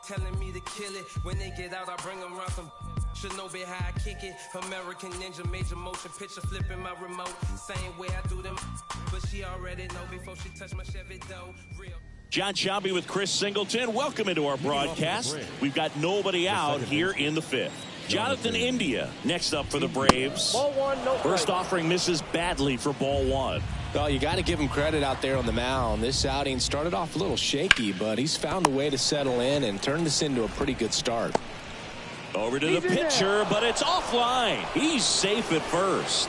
telling me to kill it. When they get out, I bring them around some. Should know be how I kick it. American Ninja, major motion picture, flipping my remote. Same way I do them, but she already know before she touch my Chevy dough. Real. John Shelby with Chris Singleton. Welcome into our broadcast. We've got nobody out here in the fifth. Jonathan India next up for the Braves. Ball one, no First offering misses badly for ball one. Well, you got to give him credit out there on the mound. This outing started off a little shaky, but he's found a way to settle in and turn this into a pretty good start. Over to the pitcher, but it's offline. He's safe at first.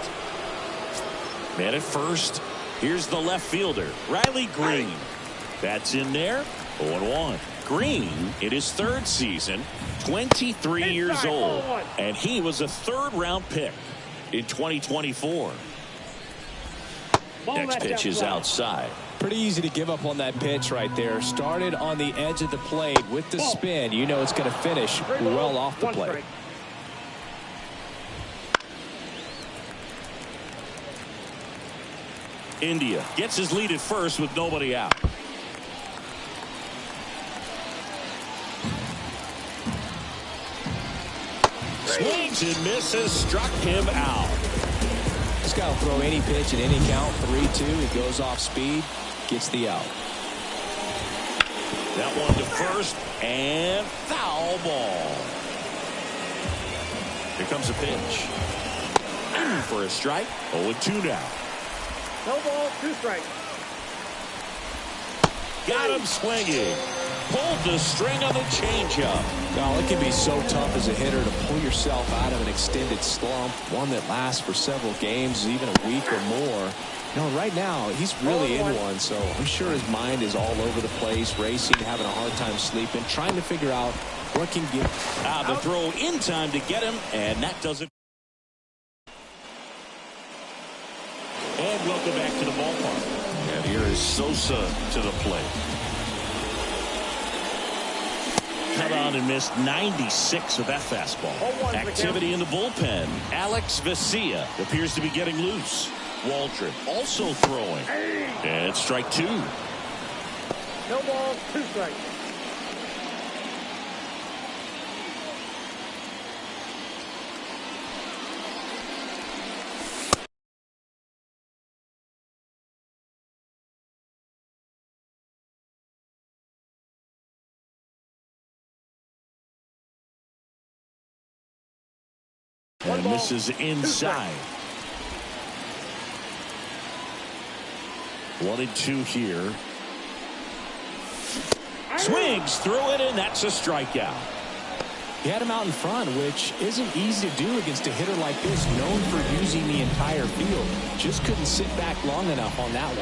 Man at first, here's the left fielder, Riley Green. That's in there, 0-1. Green, in his third season, 23 years old, and he was a third-round pick in 2024. Next pitch is outside. Pretty easy to give up on that pitch right there. Started on the edge of the plate with the spin. You know it's going to finish well off the plate. India gets his lead at first with nobody out. Swings and misses, struck him out. Just got to throw any pitch at any count. 3-2. He goes off speed, gets the out. That one to first, and foul ball. Here comes a pitch. For a strike. 0-2 now. No ball, 2 strikes. Got him swinging. Pulled the string on the changeup. Well, it can be so tough as a hitter to pull yourself out of an extended slump, one that lasts for several games, even a week or more. You know, right now, he's really in one, so I'm sure his mind is all over the place, racing, having a hard time sleeping, trying to figure out what can give. The throw in time to get him, and that does it. And welcome back to the ballpark. And here is Sosa to the plate. Cut on and missed 96 of that fastball. Activity in the bullpen. Alex Vesia appears to be getting loose. Waldron also throwing. And strike 2. No ball, 2 strikes. And misses inside. 1-2 here. Swings through it, and that's a strikeout. He had him out in front, which isn't easy to do against a hitter like this, known for using the entire field. Just couldn't sit back long enough on that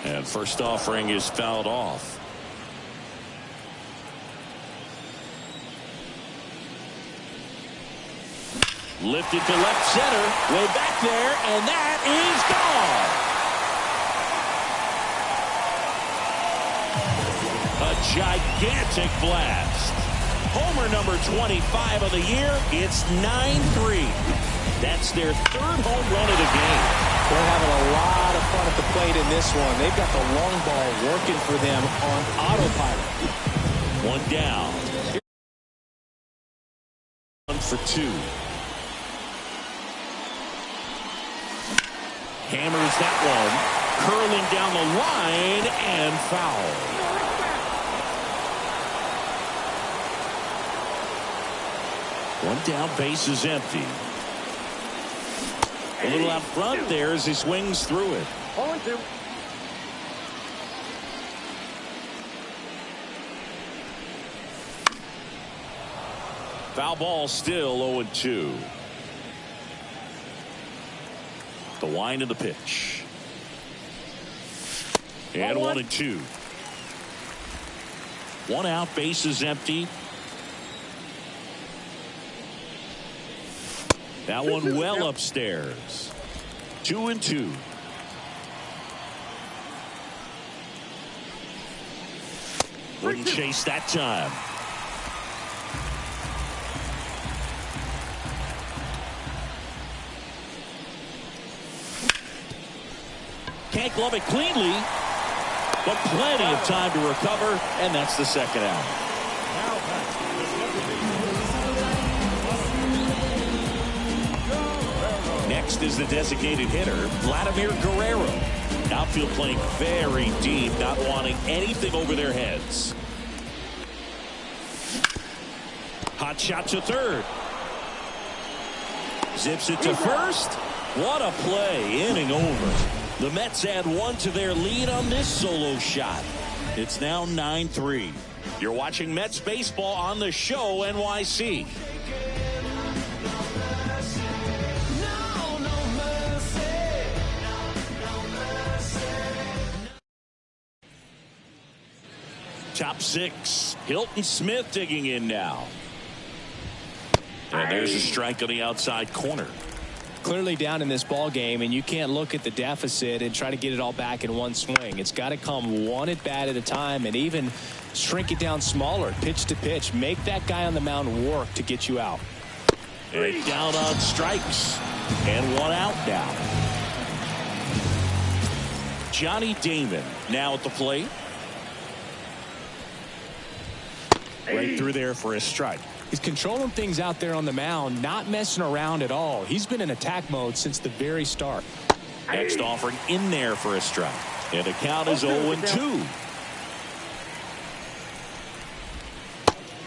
one. And first offering is fouled off. Lifted to left center, way back there, and that is gone. A gigantic blast. Homer number 25 of the year. It's 9-3. That's their third home run of the game. They're having a lot of fun at the plate in this one. They've got the long ball working for them on autopilot. One down. 1 for 2. Hammers that one, curling down the line, and foul. One down, base is empty. A little out front there as he swings through it. 0-2. Foul ball still 0-2. The wind of the pitch. And 1-2. One out, base is empty. That one well upstairs. 2-2. Wouldn't chase that time. Can't glove it cleanly. but plenty of time to recover, and that's the second out. Next is the designated hitter, Vladimir Guerrero. Outfield playing very deep, not wanting anything over their heads. Hot shot to third. Zips it to first. What a play, inning over. The Mets add one to their lead on this solo shot. It's now 9-3. You're watching Mets baseball on the show, NYC. Top six. Hilton Smith digging in now. And there's a strike on the outside corner. Clearly down in this ball game, and you can't look at the deficit and try to get it all back in one swing. It's got to come one at bat at a time, and even shrink it down smaller, pitch to pitch. Make that guy on the mound work to get you out. And down on strikes, and one out now. Johnny Damon now at the plate. Right through there for a strike. He's controlling things out there on the mound, not messing around at all. He's been in attack mode since the very start. Next offering in there for a strike. And the count is 0-2.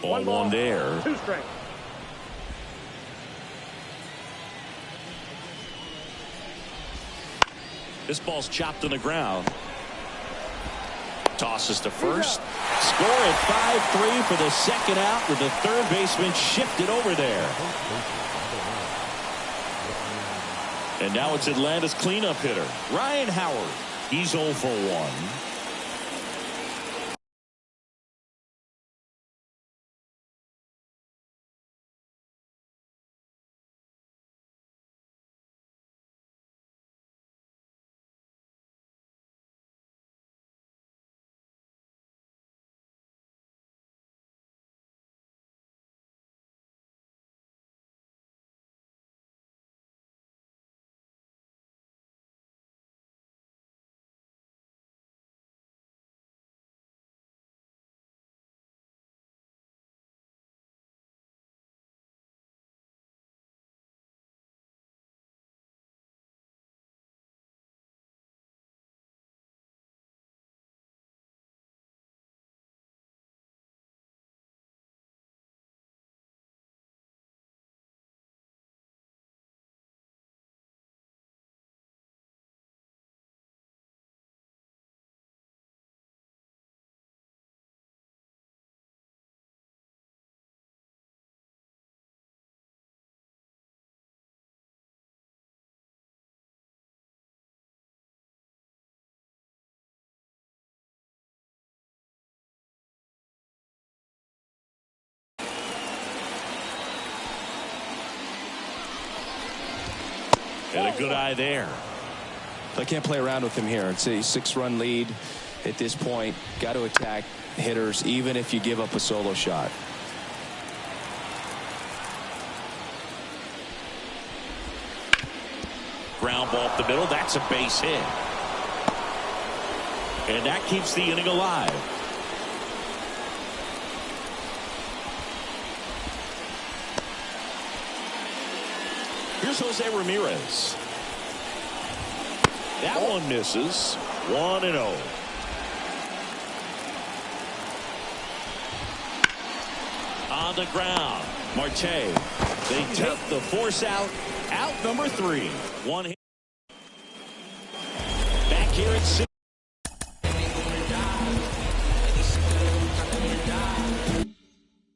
1-1 there. 2 strikes. This ball's chopped on the ground. Tosses to first. Score at 5-3 for the second out, with the third baseman shifted over there. And now it's Atlanta's cleanup hitter, Ryan Howard. He's 0 for 1. And a good eye there. I can't play around with him here. It's a 6-run lead at this point. Got to attack hitters even if you give up a solo shot. Ground ball up the middle. That's a base hit. And that keeps the inning alive. Here's Jose Ramirez. That one misses. 1-0. On the ground, Marte. They take the force out. Out number 3. One hit. Back here at 6.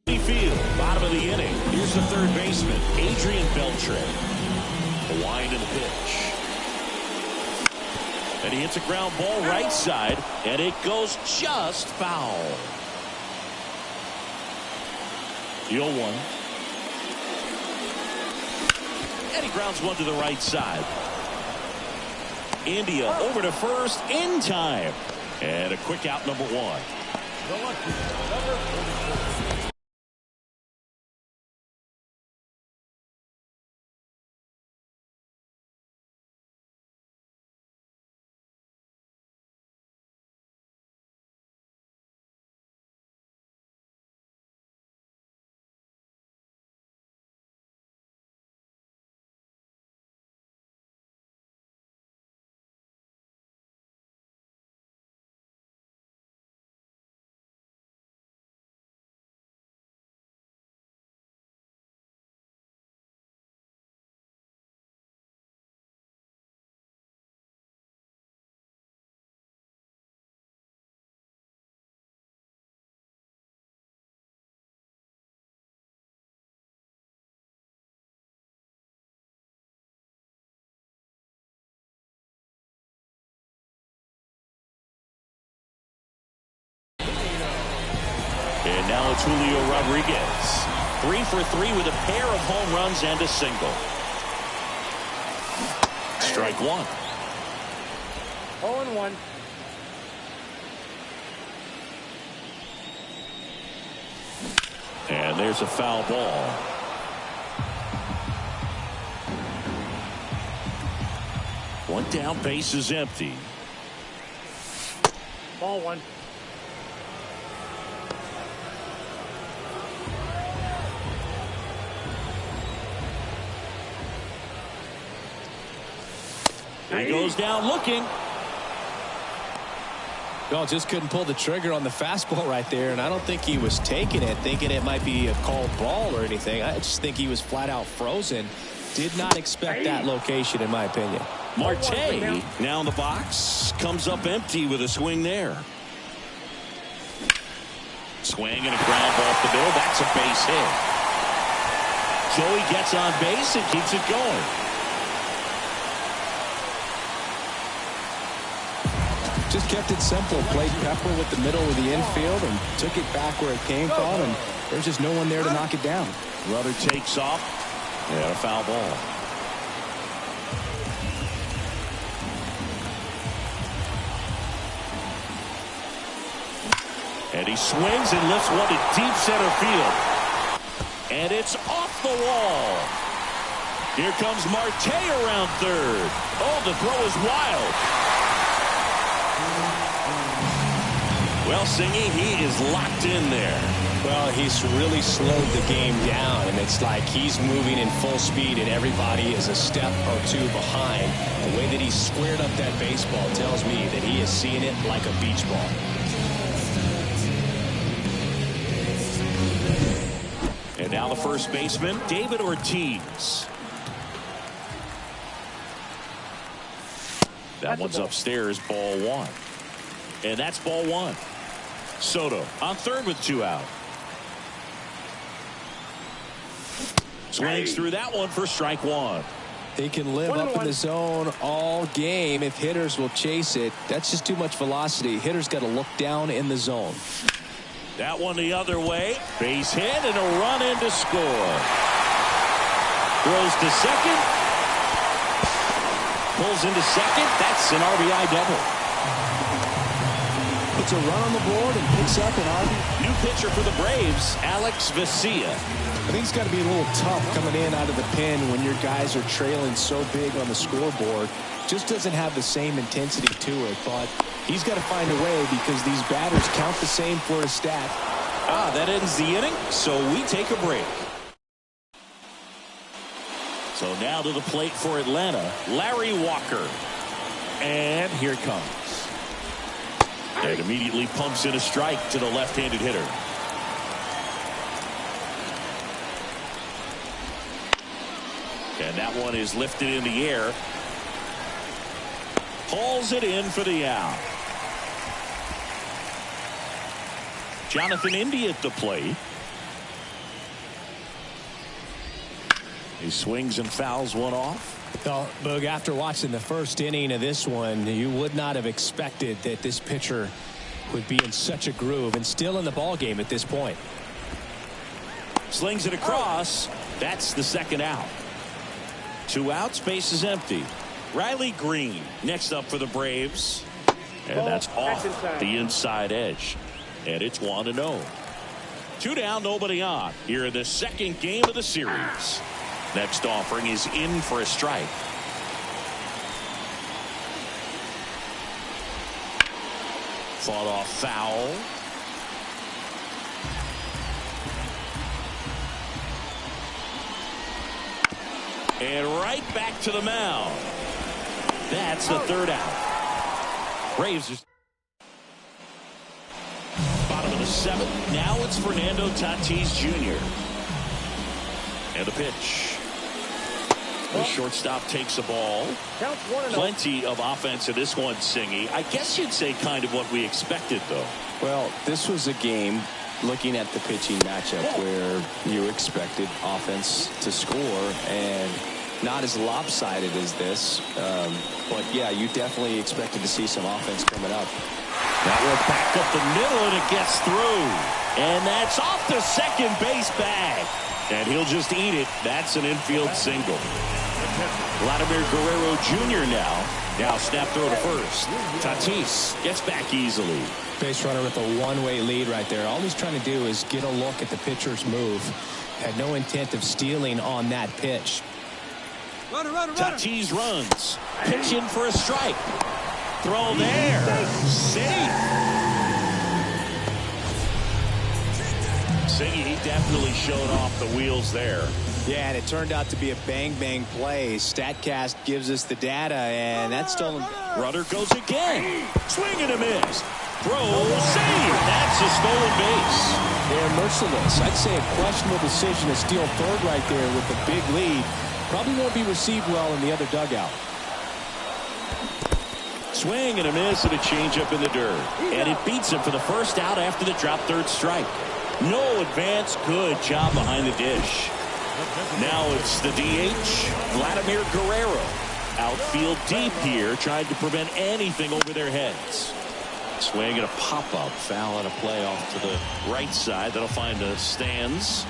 Field, bottom of the inning. Here's the third baseman, Adrian Beltre. A wind in the pitch. And he hits a ground ball right side, and it goes just foul. The 0-1. And he grounds one to the right side. India over to first in time. And a quick out, number 1. And now it's Julio Rodriguez. 3 for 3 with a pair of home runs and a single. Strike one. 0-1. And there's a foul ball. One down, base is empty. Ball one. He goes down looking. No, just couldn't pull the trigger on the fastball right there, and I don't think he was taking it, thinking it might be a called ball or anything. I just think he was flat out frozen. Did not expect that location, in my opinion. Marte now in the box, comes up empty with a swing there. Swing and a ground ball off the middle. That's a base hit. Joey gets on base and keeps it going. Just kept it simple. Played Pepper with the middle of the infield and took it back where it came from, and there's just no one there to knock it down. Rudder takes off. And a foul ball. And he swings and lifts one to deep center field. And it's off the wall. Here comes Marte around third. Oh, the throw is wild. Well, Singy, he is locked in there. Well, he's really slowed the game down, and it's like he's moving in full speed, and everybody is a step or two behind. The way that he squared up that baseball tells me that he is seeing it like a beach ball. And now the first baseman, David Ortiz. That one's upstairs, ball one. And that's ball one. Soto on third with 2 out. Swings through that one for strike one. He can live up in the zone all game if hitters will chase it. That's just too much velocity. Hitters got to look down in the zone. That one the other way. Base hit and a run in to score. Throws to second. Pulls into second. That's an RBI double. Puts a run on the board and picks up an RBI. New pitcher for the Braves, Alex Vesia. I think it's got to be a little tough coming in out of the pen when your guys are trailing so big on the scoreboard. Just doesn't have the same intensity to it, but he's got to find a way because these batters count the same for a stat. That ends the inning, so we take a break. So now to the plate for Atlanta, Larry Walker. And here it comes. And immediately pumps in a strike to the left-handed hitter. And that one is lifted in the air. Hauls it in for the out. Jonathan Indy at the plate. He swings and fouls one off. Well, Boog, after watching the first inning of this one, you would not have expected that this pitcher would be in such a groove and still in the ball game at this point. Slings it across. That's the second out. 2 outs, base is empty. Riley Green next up for the Braves. And that's off the inside edge. And it's 1-0. 2 down, nobody on here in the second game of the series. Next offering is in for a strike. Fought off foul. And right back to the mound. That's the third out. Braves is bottom of the 7th. Now it's Fernando Tatis Jr. And the pitch. The shortstop takes the ball. Plenty of offense in this one, Singy. I guess you'd say kind of what we expected, though. Well, this was a game, looking at the pitching matchup, where you expected offense to score, and not as lopsided as this. But, yeah, you definitely expected to see some offense coming up. That one back up the middle, and it gets through. And that's off the second base bag. And he'll just eat it. That's an infield single. Vladimir Guerrero Jr. now snap throw to first. Tatis gets back easily. Base runner with a one-way lead right there. All he's trying to do is get a look at the pitcher's move. Had no intent of stealing on that pitch. Tatis runs. Pitch in for a strike. Throw there. Safe. Siggy, he definitely showed off the wheels there. Yeah, and it turned out to be a bang-bang play. StatCast gives us the data, and that's stolen. Runner goes again. Swing and a miss. Throw, save. That's a stolen base. They're merciless. I'd say a questionable decision to steal third right there with the big lead. Probably won't be received well in the other dugout. Swing and a miss and a changeup in the dirt. And it beats him for the first out after the drop third strike. No advance. Good job behind the dish. Now it's the DH, Vladimir Guerrero. Outfield deep here, trying to prevent anything over their heads. Swing and a pop-up. Foul and a play off to the right side. That'll find the stands.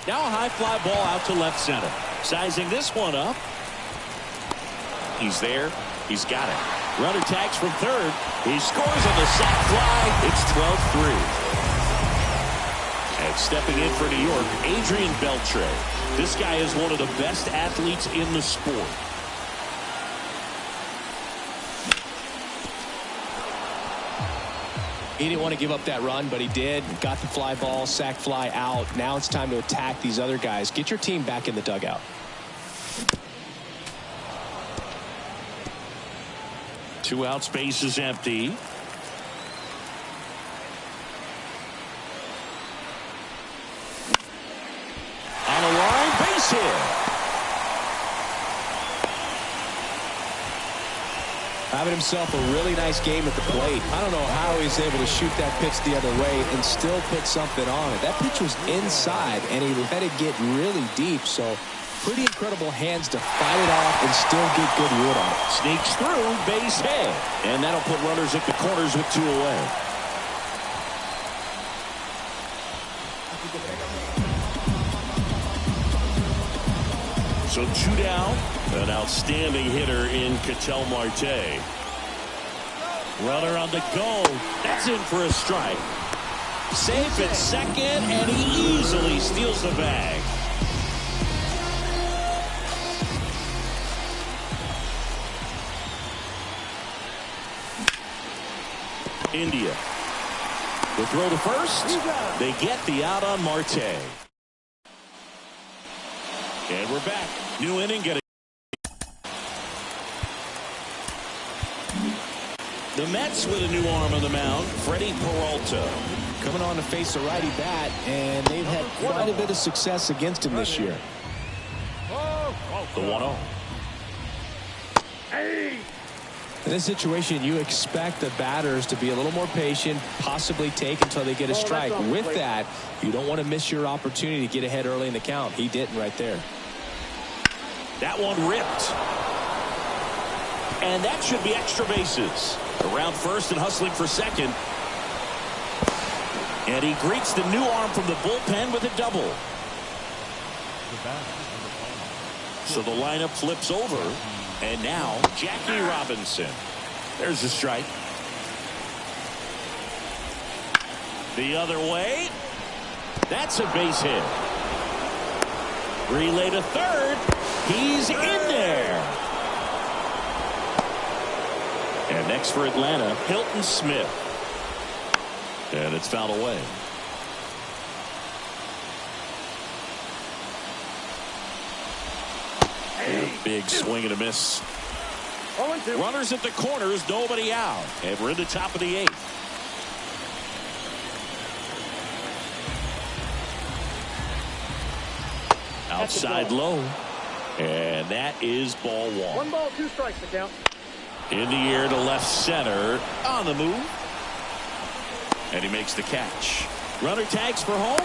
Now a high fly ball out to left center. Sizing this one up. He's there. He's got it. Runner tags from third. He scores on the sac fly. It's 12-3. And stepping in for New York, Adrian Beltre. This guy is one of the best athletes in the sport. He didn't want to give up that run, but he did. Got the fly ball, sac fly out. Now it's time to attack these other guys. Get your team back in the dugout. Two out, space is empty. On a line, base hit. Having himself a really nice game at the plate. I don't know how he's able to shoot that pitch the other way and still put something on it. That pitch was inside, and he let it get really deep. So pretty incredible hands to fight it off and still get good wood on it. Sneaks through, base hit. And that'll put runners at the corners with two away. So two down. An outstanding hitter in Ketel Marte. Runner on the go. That's in for a strike. Safe at second, and he easily steals the bag. India. The throw to first. They get the out on Marte. And we're back. New inning getting. The Mets with a new arm on the mound, Freddie Peralta. Coming on to face a righty bat, and they've had quite a bit of success against him this year. The 1-0. In this situation, you expect the batters to be a little more patient, possibly take until they get a strike. With that, you don't want to miss your opportunity to get ahead early in the count. He didn't right there. That one ripped. And that should be extra bases. Around first and hustling for second. And he greets the new arm from the bullpen with a double. So the lineup flips over. And now Jackie Robinson. There's a strike. The other way. That's a base hit. Relay to third. He's in there. And next for Atlanta, Hilton Smith. And it's fouled away. Big swing and a miss. Runners at the corners, nobody out. And we're in the top of the eighth. Outside low. And that is ball one. 1 ball, 2 strikes to count. In the air to left center. On the move. And he makes the catch. Runner tags for home.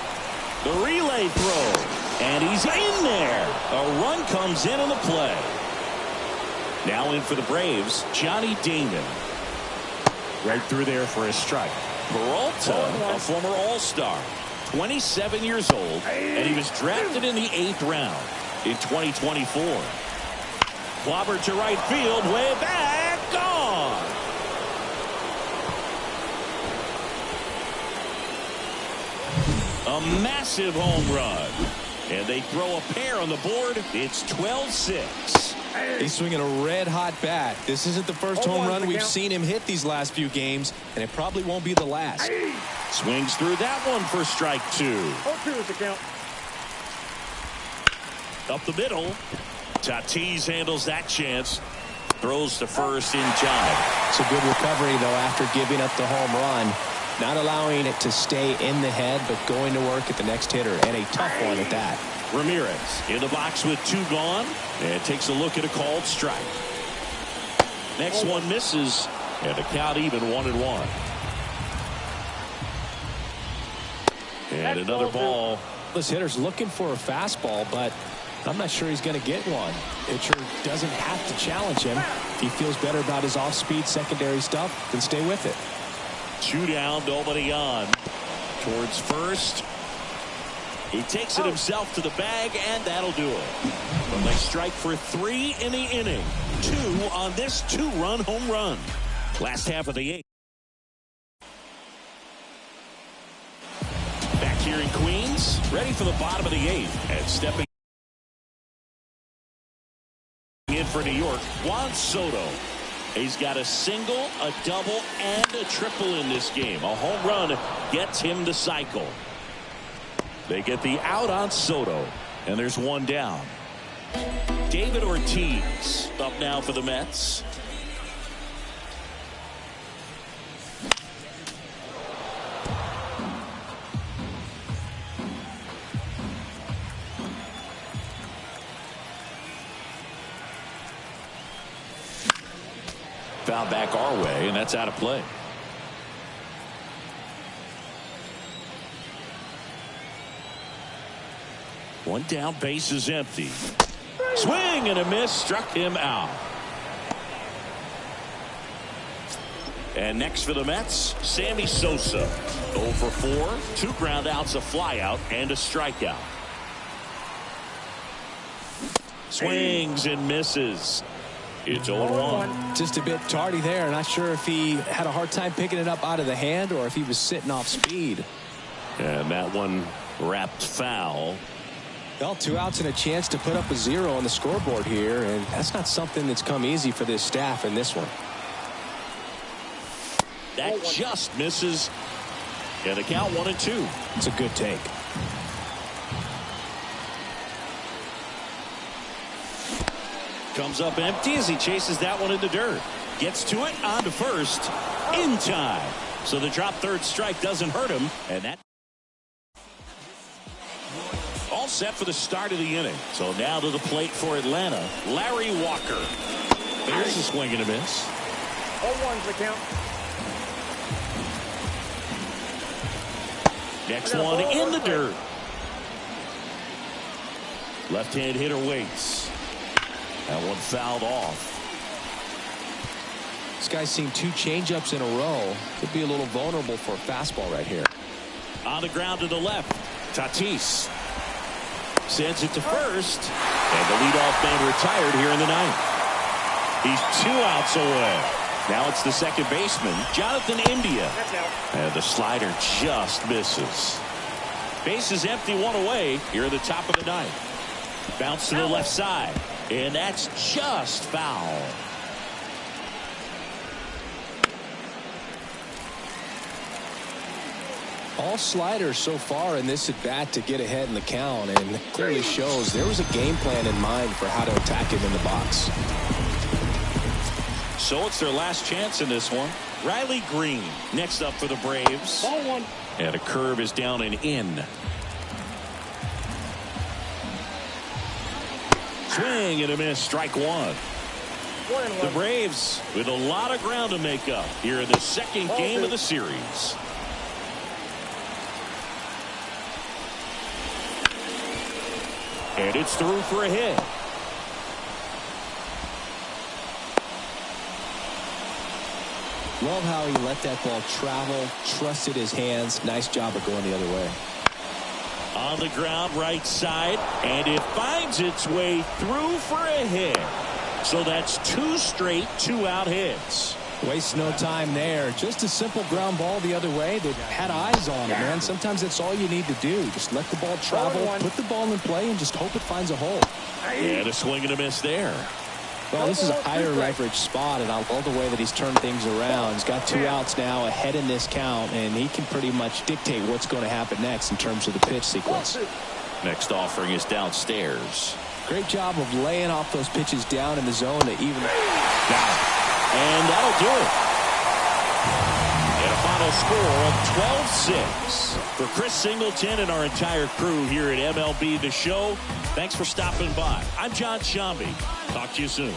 The relay throw. And he's in there. A run comes in on the play. Now in for the Braves, Johnny Damon. Right through there for a strike. Peralta, a former All-Star, 27 years old, and he was drafted in the 8th round in 2024. Clobbered to right field, way back, gone. A massive home run. And they throw a pair on the board. It's 12-6. He's swinging a red-hot bat. This isn't the first home run we've seen him hit these last few games, and it probably won't be the last. Swings through that one for strike 2. 0-2 is the count. Up the middle. Tatis handles that chance. Throws to first in time. It's a good recovery, though, after giving up the home run. Not allowing it to stay in the head, but going to work at the next hitter, and a tough one at that. Ramirez in the box with 2 gone, and takes a look at a called strike. Next one misses, and the count even 1-1. And another ball. This hitter's looking for a fastball, but I'm not sure he's going to get one. Pitcher doesn't have to challenge him. If he feels better about his off-speed secondary stuff, then stay with it. 2 down, nobody on. Towards first. He takes it himself to the bag, and that'll do it. Well, they strike for 3 in the inning. 2 on this 2-run home run. Last half of the 8th. Back here in Queens, ready for the bottom of the 8th. And stepping in for New York, Juan Soto. He's got a single, a double, and a triple in this game. A home run gets him to cycle. They get the out on Soto, and there's 1 down. David Ortiz up now for the Mets. Foul back our way, and that's out of play. One down, base is empty. Swing and a miss, struck him out. And next for the Mets, Sammy Sosa. 0 for 4, 2 ground outs, a fly out, and a strikeout. Swings and misses. It's 0-1. Just a bit tardy there. Not sure if he had a hard time picking it up out of the hand or if he was sitting off speed. And that one wrapped foul. Well, 2 outs and a chance to put up a 0 on the scoreboard here, and that's not something that's come easy for this staff in this one. That just misses. And the count 1-2. It's a good take. Comes up empty as he chases that one in the dirt. Gets to it, on to first, in time. So the drop third strike doesn't hurt him, and that all set for the start of the inning. So now to the plate for Atlanta, Larry Walker. There's a swing and a miss. 0-1's the count. Next one in the dirt. Left-hand hitter waits. That one fouled off. This guy's seen 2 changeups in a row. Could be a little vulnerable for a fastball right here. On the ground to the left. Tatis sends it to first. And the leadoff man retired here in the 9th. He's 2 outs away. Now it's the second baseman, Jonathan India. And the slider just misses. Base is empty, 1 away here at the top of the 9th. Bounce to the left side. And that's just foul. All sliders so far in this at bat to get ahead in the count, and it clearly shows there was a game plan in mind for how to attack him in the box. So it's their last chance in this one. Riley Green next up for the Braves. Ball 1. And a curve is down and in. Swing and a miss, strike 1. 1-1. The Braves with a lot of ground to make up here in the second game of the series. And it's through for a hit. Love how he let that ball travel, trusted his hands. Nice job of going the other way. On the ground, right side, and it finds its way through for a hit. So that's 2 straight 2-out hits. Waste no time there. Just a simple ground ball the other way. They had eyes on it, man. Sometimes that's all you need to do. Just let the ball travel, put the ball in play, and just hope it finds a hole. And a swing and a miss there. Well, this is a higher leverage spot, and I love the way that he's turned things around. He's got 2 outs now ahead in this count, and he can pretty much dictate what's going to happen next in terms of the pitch sequence. Next offering is downstairs. Great job of laying off those pitches down in the zone to even down. And that'll do it. And a final score of 12-6. For Chris Singleton and our entire crew here at MLB The Show, thanks for stopping by. I'm John Shambi. Talk to you soon.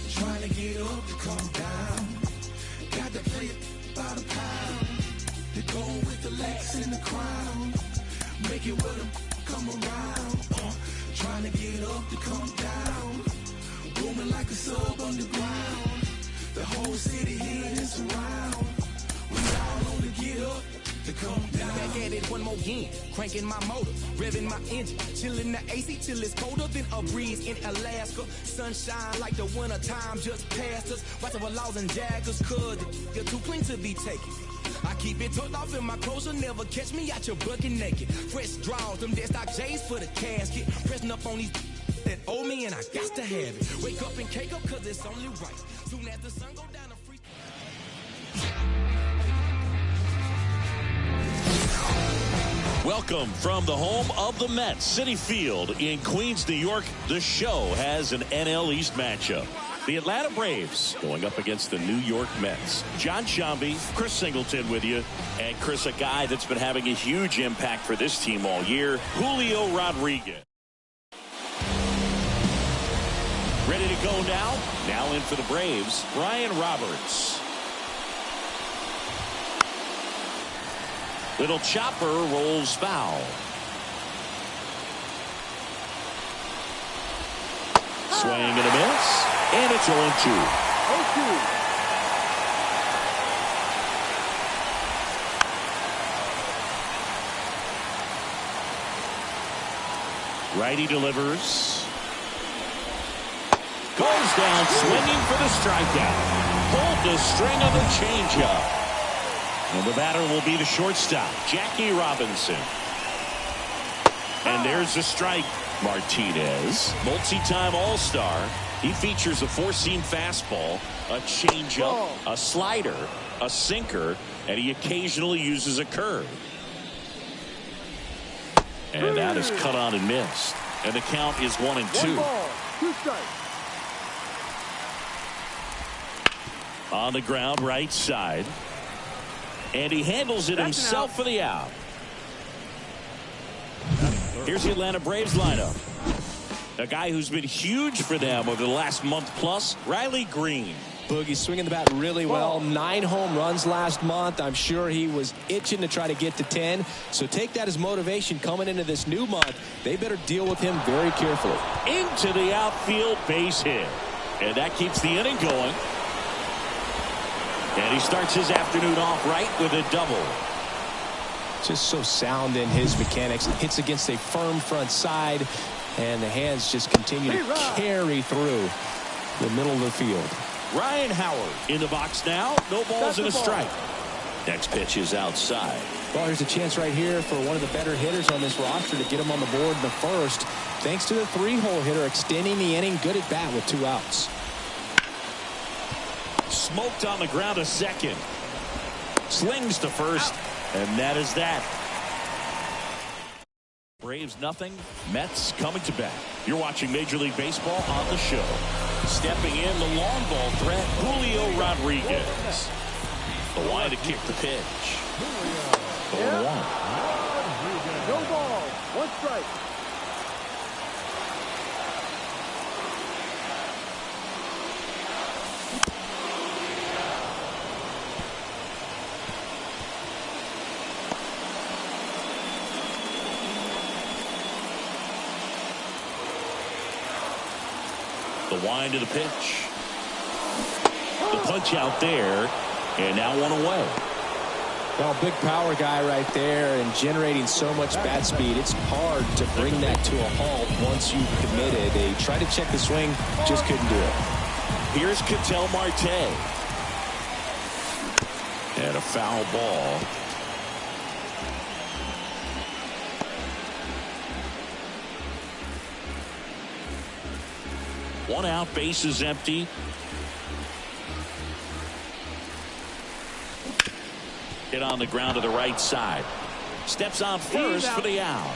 Trying to get up to come down. Got to play it by the pound. They go with the lax in the crown. Make it with them come around. Trying to get up to come down. Booming like a sub underground. The whole city here is around. We all on the get up to come down. Back at it one more again, cranking my motor, revving my engine, chilling the AC till it's colder than a breeze in Alaska. Sunshine like the winter time just passed us. Watching for laws and jaggers, cause you're too clean to be taken. I keep it tucked off in my clothes, you'll never catch me out your bucket naked. Fresh draws, them dead stock J's for the casket. Pressing up on these that owe me and I got to have it. Wake up and cake up cause it's only right. Soon as the sun go down the free. Welcome from the home of the Mets, Citi Field in Queens, New York. The Show has an NL East matchup. The Atlanta Braves going up against the New York Mets. John Shambi, Chris Singleton with you. And Chris, a guy that's been having a huge impact for this team all year, Julio Rodriguez. Ready to go now? Now in for the Braves, Brian Roberts. Little chopper rolls foul. Swing and a miss. And it's 0-2. Righty delivers. Goes down swinging for the strikeout. Pulled the string of the changeup. And the batter will be the shortstop, Jackie Robinson. And there's the strike. Martinez, multi-time All-Star. He features a four-seam fastball, a changeup, a slider, a sinker, and he occasionally uses a curve. And that is cut on and missed. And the count is 1-2. On the ground, right side. And he handles it himself for the out. Here's the Atlanta Braves lineup. A guy who's been huge for them over the last month plus, Riley Green. Boogie's swinging the bat really well. 9 home runs last month. I'm sure he was itching to try to get to 10. So take that as motivation coming into this new month. They better deal with him very carefully. Into the outfield, base hit. And that keeps the inning going. And he starts his afternoon off right with a double. Just so sound in his mechanics. Hits against a firm front side. And the hands just continue to carry through the middle of the field. Ryan Howard in the box now. No balls and a strike. Next pitch is outside. Well, here's a chance right here for one of the better hitters on this roster to get him on the board in the first. Thanks to the 3-hole hitter extending the inning. Good at bat with 2 outs. Smoked on the ground, a second. Slings to first. And that is that. Braves nothing. Mets coming to bat. You're watching Major League Baseball on the show. Stepping in the long ball threat, Julio Rodriguez. The wide to kick the pitch. 0-1. No ball. 1 strike. The wind to the pitch. The punch out there, and now 1 away. Well, big power guy right there and generating so much bat speed. It's hard to bring that to a halt once you've committed. They tried to check the swing, just couldn't do it. Here's Ketel Marte. And a foul ball. One out, base is empty. Hit on the ground to the right side. Steps on first for the out.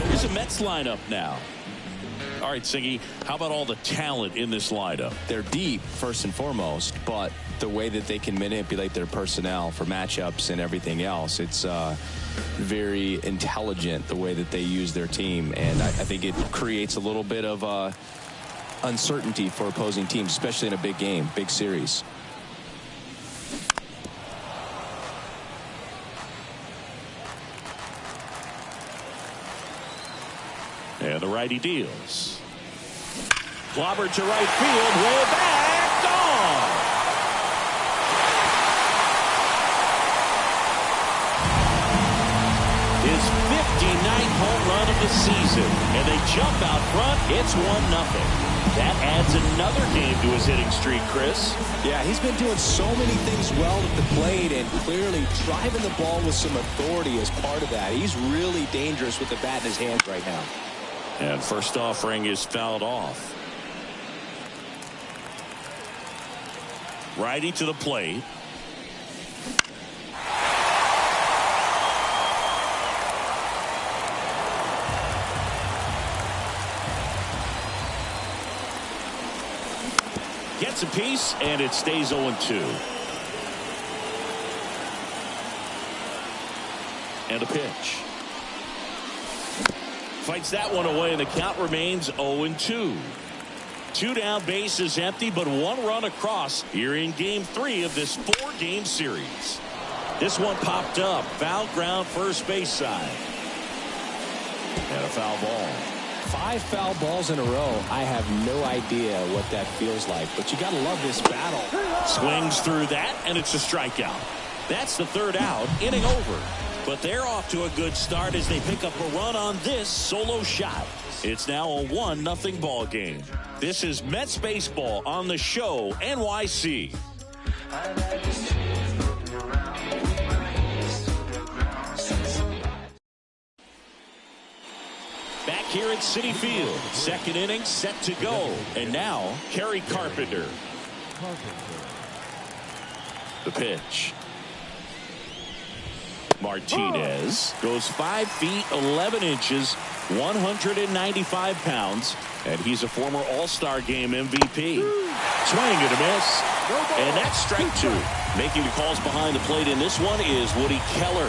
Here's a Mets lineup now. All right, Siggy, how about all the talent in this lineup? They're deep, first and foremost, but the way that they can manipulate their personnel for matchups and everything else, it's very intelligent the way that they use their team. And I think it creates a little bit of uncertainty for opposing teams, especially in a big game, big series. And the righty deals. Clobbered to right field, way back, gone. His 59th home run of the season, and they jump out front. It's 1-0. That adds another game to his hitting streak, Chris. Yeah, he's been doing so many things well at the plate and clearly driving the ball with some authority as part of that. He's really dangerous with the bat in his hands right now. And first offering is fouled off. Righty to the plate. Gets a piece, and it stays 0-2. And a pitch. Fights that one away, and the count remains 0-2. 2 down, base is empty, but 1 run across here in game 3 of this 4-game series. This one popped up. Foul ground, first base side. And a foul ball. 5 foul balls in a row. I have no idea what that feels like, but you got to love this battle. Swings through that, and it's a strikeout. That's the 3rd out, inning over. But they're off to a good start as they pick up a run on this solo shot. It's now a 1-0 ball game. This is Mets baseball on the show, NYC. Back here at Citi Field, 2nd inning set to go. And now, Kerry Carpenter. The pitch. Martinez goes 5 feet 11 inches, 195 pounds, and he's a former All-Star Game MVP. Swing and a miss, and that's strike 2. Making the calls behind the plate in this one is Woody Keller.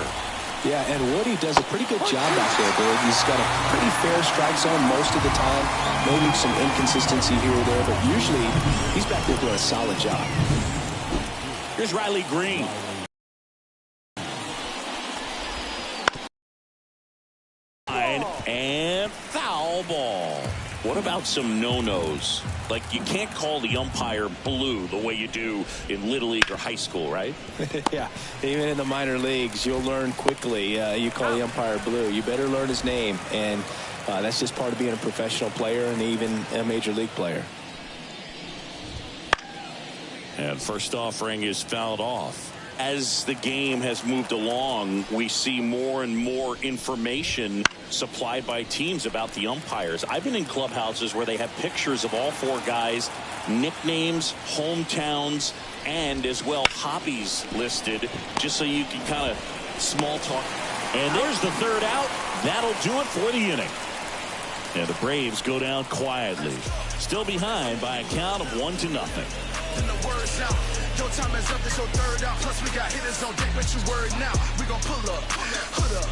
Yeah, and Woody does a pretty good job back there, Big. He's got a pretty fair strike zone most of the time. Maybe some inconsistency here or there, but usually he's back there doing a solid job. Here's Riley Green. And foul ball. What about some no-nos? Like, you can't call the umpire blue the way you do in Little League or high school, right? Yeah, even in the minor leagues, you'll learn quickly. You call the umpire blue. You better learn his name, and that's just part of being a professional player and even a major league player. And first offering is fouled off. As the game has moved along, we see more and more information supplied by teams about the umpires. I've been in clubhouses where they have pictures of all 4 guys, nicknames, hometowns, and as well hobbies listed, just so you can kind of small talk. And there's the 3rd out. That'll do it for the inning. And the Braves go down quietly. still behind by a count of 1-0. And the word's out. Your time is up, it's your third out. Plus we got hitters on deck, but you word now. We gon' pull up, hood up.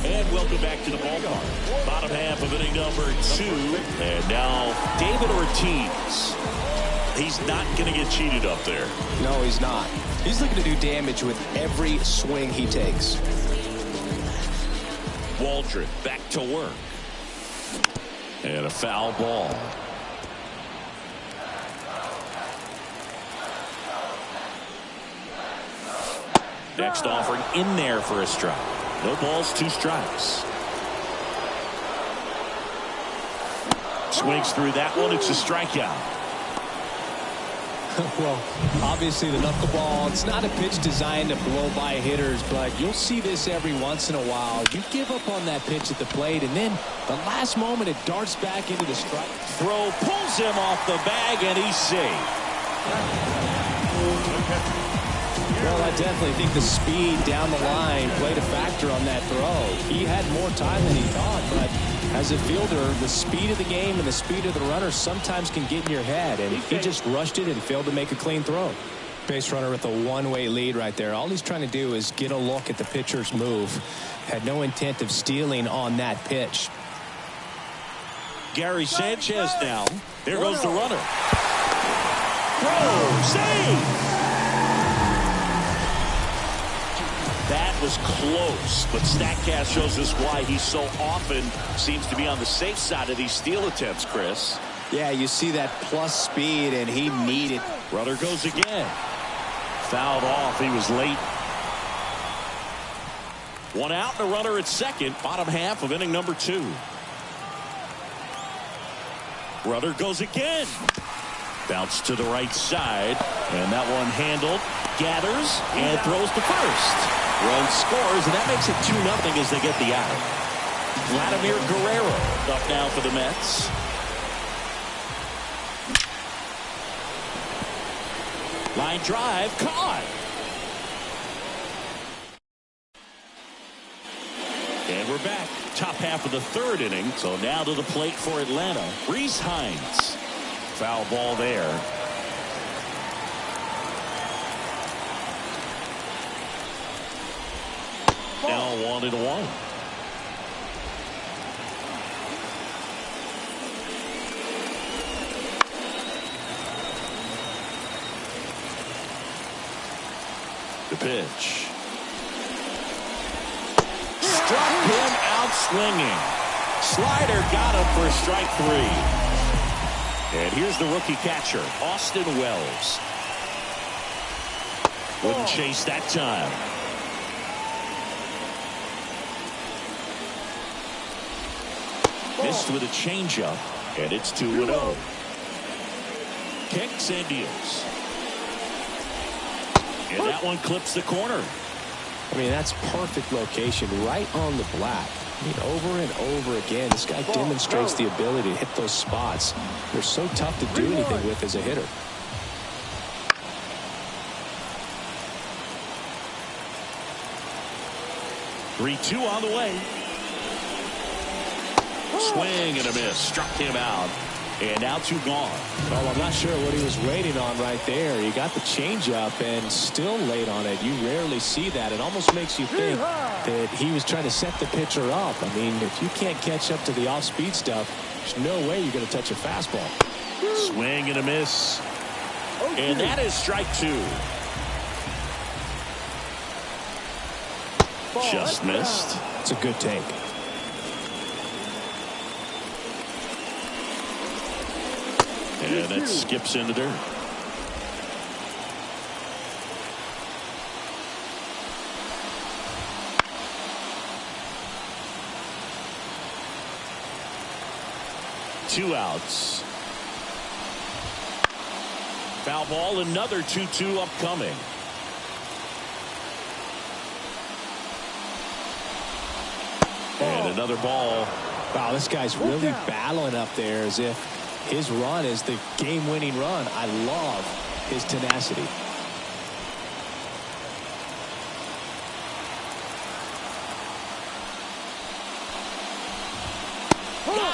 And welcome back to the ballpark. Bottom half of inning number 2. And now David Ortiz. He's not going to get cheated up there. No, he's not. He's looking to do damage with every swing he takes. Waldron back to work. And a foul ball. Next offering in there for a strike. No balls, 2 strikes. Swings through that one. It's a strikeout. Well, obviously the knuckleball, it's not a pitch designed to blow by hitters, but you'll see this every once in a while. You give up on that pitch at the plate, and then the last moment it darts back into the strike. Throw pulls him off the bag, and he's safe. Well, I definitely think the speed down the line played a factor on that throw. He had more time than he thought, but as a fielder, the speed of the game and the speed of the runner sometimes can get in your head, and he just rushed it and failed to make a clean throw. Base runner with a one-way lead right there. All he's trying to do is get a look at the pitcher's move. Had no intent of stealing on that pitch. Gary Sanchez now. There goes the runner. Throw, save! That was close, but StatCast shows us why he so often seems to be on the safe side of these steal attempts, Chris. Yeah, you see that plus speed, and he needed. Runner goes again. Fouled off. He was late. 1 out and a runner at second. Bottom half of inning number 2. Runner goes again. Bounce to the right side, and that one handled. Gathers and throws to first. Run scores, and that makes it 2-0 as they get the out. Vladimir Guerrero up now for the Mets. Line drive, caught. And we're back. Top half of the 3rd inning. So now to the plate for Atlanta. Rhys Hines. Foul ball there. Now 1-1. The pitch. Struck him out swinging. Slider got him for strike 3. And here's the rookie catcher, Austin Wells. Wouldn't chase that time. Missed with a changeup, and it's 2-0. Kicks and deals. And that one clips the corner. I mean, that's perfect location, right on the black. I mean, over and over again, this guy demonstrates the ability to hit those spots. They're so tough to do anything with as a hitter. Three-two on the way. Swing and a miss. Struck him out. And now 2 gone. Well, I'm not sure what he was waiting on right there. He got the changeup and still laid on it. You rarely see that. It almost makes you think that he was trying to set the pitcher up. I mean, if you can't catch up to the off-speed stuff, there's no way you're going to touch a fastball. Swing and a miss. And that is strike 2. Just missed. It's a good take. And that skips into dirt. Two outs. Foul ball, another 2-2 upcoming. And another ball. Wow, this guy's really battling up there as if his run is the game-winning run. I love his tenacity.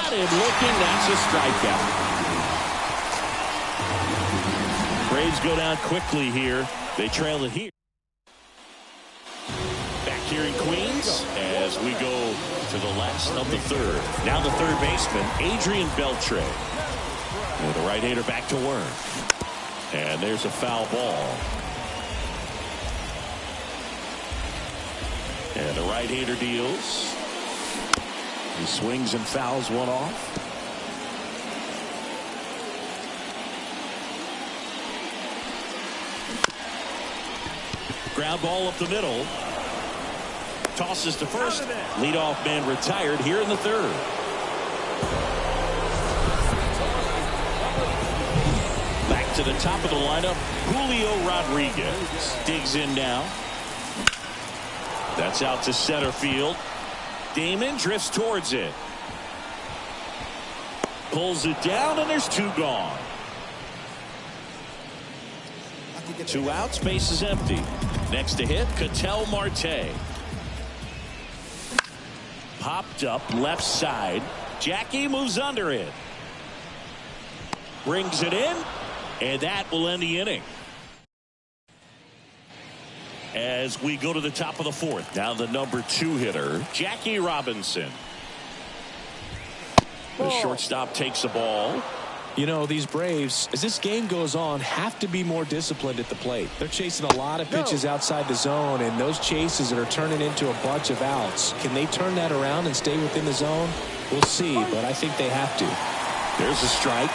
Got him looking. That's a strikeout. Braves go down quickly here. They trail it here. Back here in Queens as we go to the last of the third. Now the third baseman, Adrian Beltre. And the right-hander back to work. And there's a foul ball. And the right-hander deals. He swings and fouls one off. Ground ball up the middle. Tosses to first. Leadoff man retired here in the third. Back to the top of the lineup. Julio Rodriguez digs in now. That's out to center field. Damon drifts towards it. Pulls it down, and there's two gone. Two outs, base is empty. Next to hit, Ketel Marte. Popped up left side. Jackie moves under it. Brings it in, and that will end the inning. As we go to the top of the fourth. Now the number 2 hitter, Jackie Robinson. The shortstop takes the ball. You know, these Braves, as this game goes on, have to be more disciplined at the plate. They're chasing a lot of pitches outside the zone, and those chases that are turning into a bunch of outs. Can they turn that around and stay within the zone? We'll see, but I think they have to. There's a strike.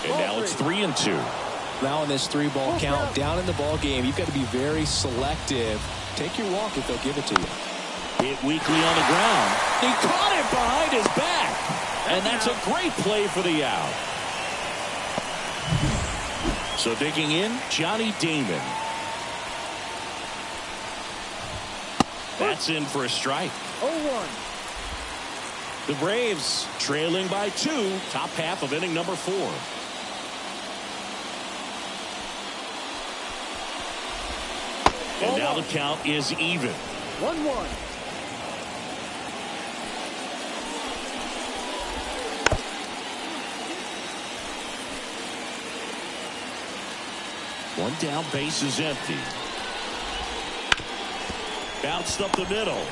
And now it's 3-2. Now in this 3-ball count, down in the ball game, you've got to be very selective. Take your walk if they'll give it to you. Hit weakly on the ground. He caught it behind his back. And that's a great play for the out. So digging in, Johnny Damon. That's in for a strike. 0-1. The Braves trailing by 2, top half of inning number 4. And now the count is even. 1-1. One down, base is empty. Bounced up the middle.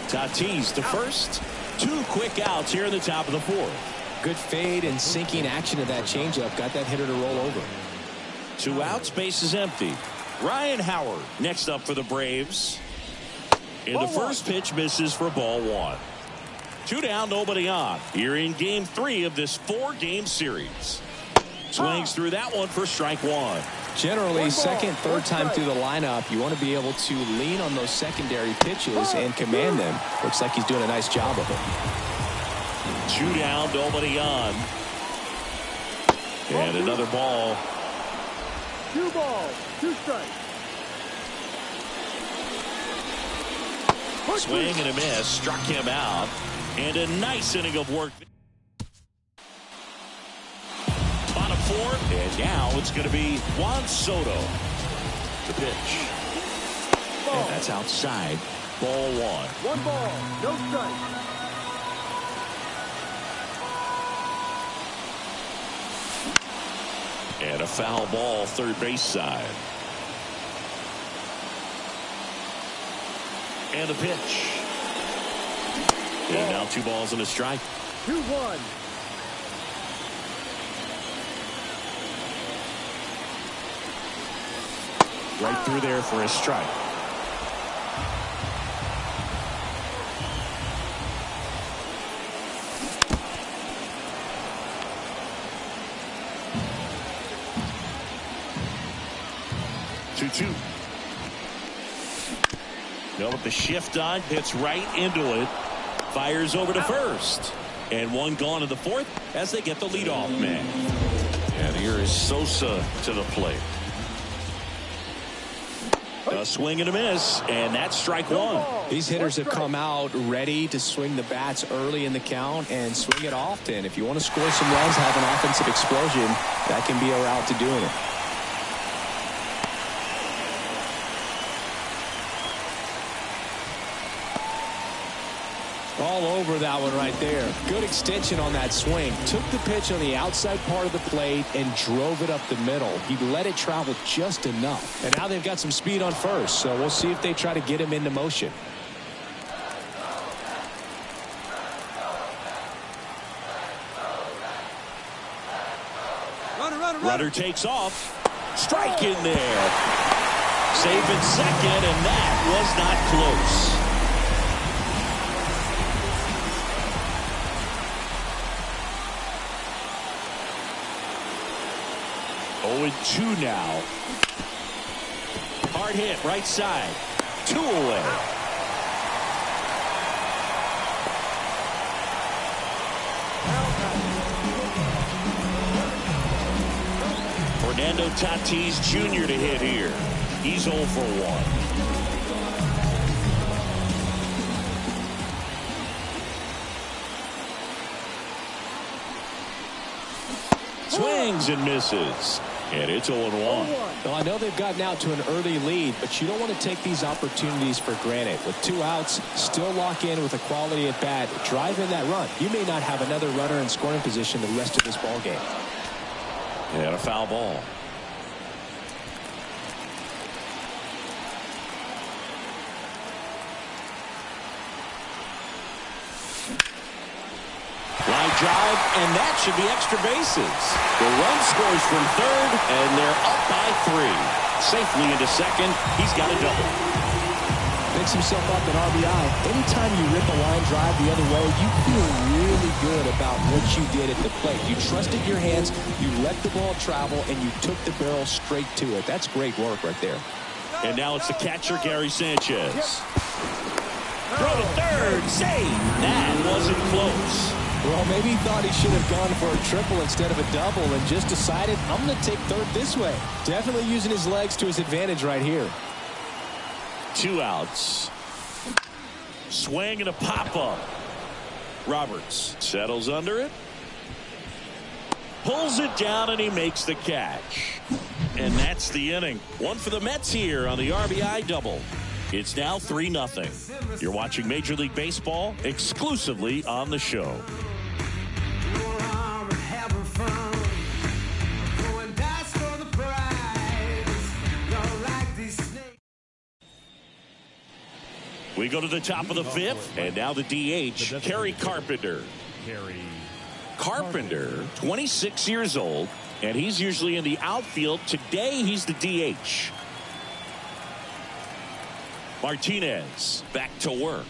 Tatis to first. 2 quick outs here in the top of the 4th. Good fade and sinking action of that changeup. Got that hitter to roll over. 2 outs, base is empty. Ryan Howard next up for the Braves. And the first pitch misses for ball 1. 2 down, nobody on. Here in game 3 of this 4-game series. Swings through that one for strike 1. Generally, second, third time through the lineup, you want to be able to lean on those secondary pitches and command them. Looks like he's doing a nice job of it. 2 down, nobody on. And another ball. 2 balls, 2 strikes. Swing and a miss, struck him out. And a nice inning of work. Bottom 4, and now it's going to be Juan Soto. The pitch. And that's outside. Ball 1. 1 ball, no strike. And a foul ball, third base side. And a pitch. And now 2 balls and a strike. 2-1. Right through there for a strike. Two. No, with the shift on, hits right into it. Fires over to first. And 1 gone in the 4th as they get the leadoff man. And here is Sosa to the plate. A swing and a miss, and that's strike 1. These hitters have come out ready to swing the bats early in the count and swing it often. If you want to score some runs, have an offensive explosion, that can be a route to doing it. All over that one right there. Good extension on that swing. Took the pitch on the outside part of the plate and drove it up the middle. He let it travel just enough. And now they've got some speed on first, so we'll see if they try to get him into motion. Runner takes off. Strike in there. Safe at second, and that was not close. 0-2 now. Hard hit right side. 2 away. Fernando Tatis Jr. to hit here. He's 0 for 1. Swings and misses. And it's 0-1. Well, I know they've gotten out to an early lead, but you don't want to take these opportunities for granted. With 2 outs, still lock in with a quality at bat. Drive in that run. You may not have another runner in scoring position the rest of this ball game. And a foul ball. Line drive, and that should be extra bases. The run scores from third, and they're up by 3. Safely into second. He's got a double. Picks himself up an RBI. Anytime you rip a line drive the other way, you feel really good about what you did at the plate. You trusted your hands, you let the ball travel, and you took the barrel straight to it. That's great work right there. And now it's the catcher, Gary Sanchez. Throw to third, save. That wasn't close. Well, maybe he thought he should have gone for a triple instead of a double and just decided, I'm going to take third this way. Definitely using his legs to his advantage right here. 2 outs. Swing and a pop-up. Roberts settles under it. Pulls it down, and he makes the catch. And that's the inning. 1 for the Mets here on the RBI double. It's now 3-0. You're watching Major League Baseball exclusively on the show. We go to the top of the 5th, and now the DH, Kerry Carpenter. Carpenter, 26 years old, and he's usually in the outfield. Today, he's the DH. Martinez back to work.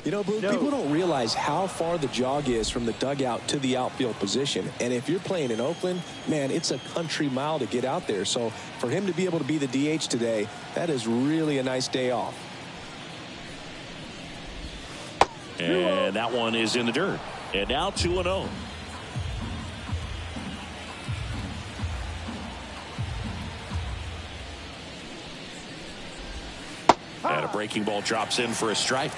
You know, Blue, people don't realize how far the jog is from the dugout to the outfield position. And if you're playing in Oakland, man, it's a country mile to get out there. So for him to be able to be the DH today, that is really a nice day off. And that one is in the dirt. And now 2-0. And a breaking ball drops in for a strike.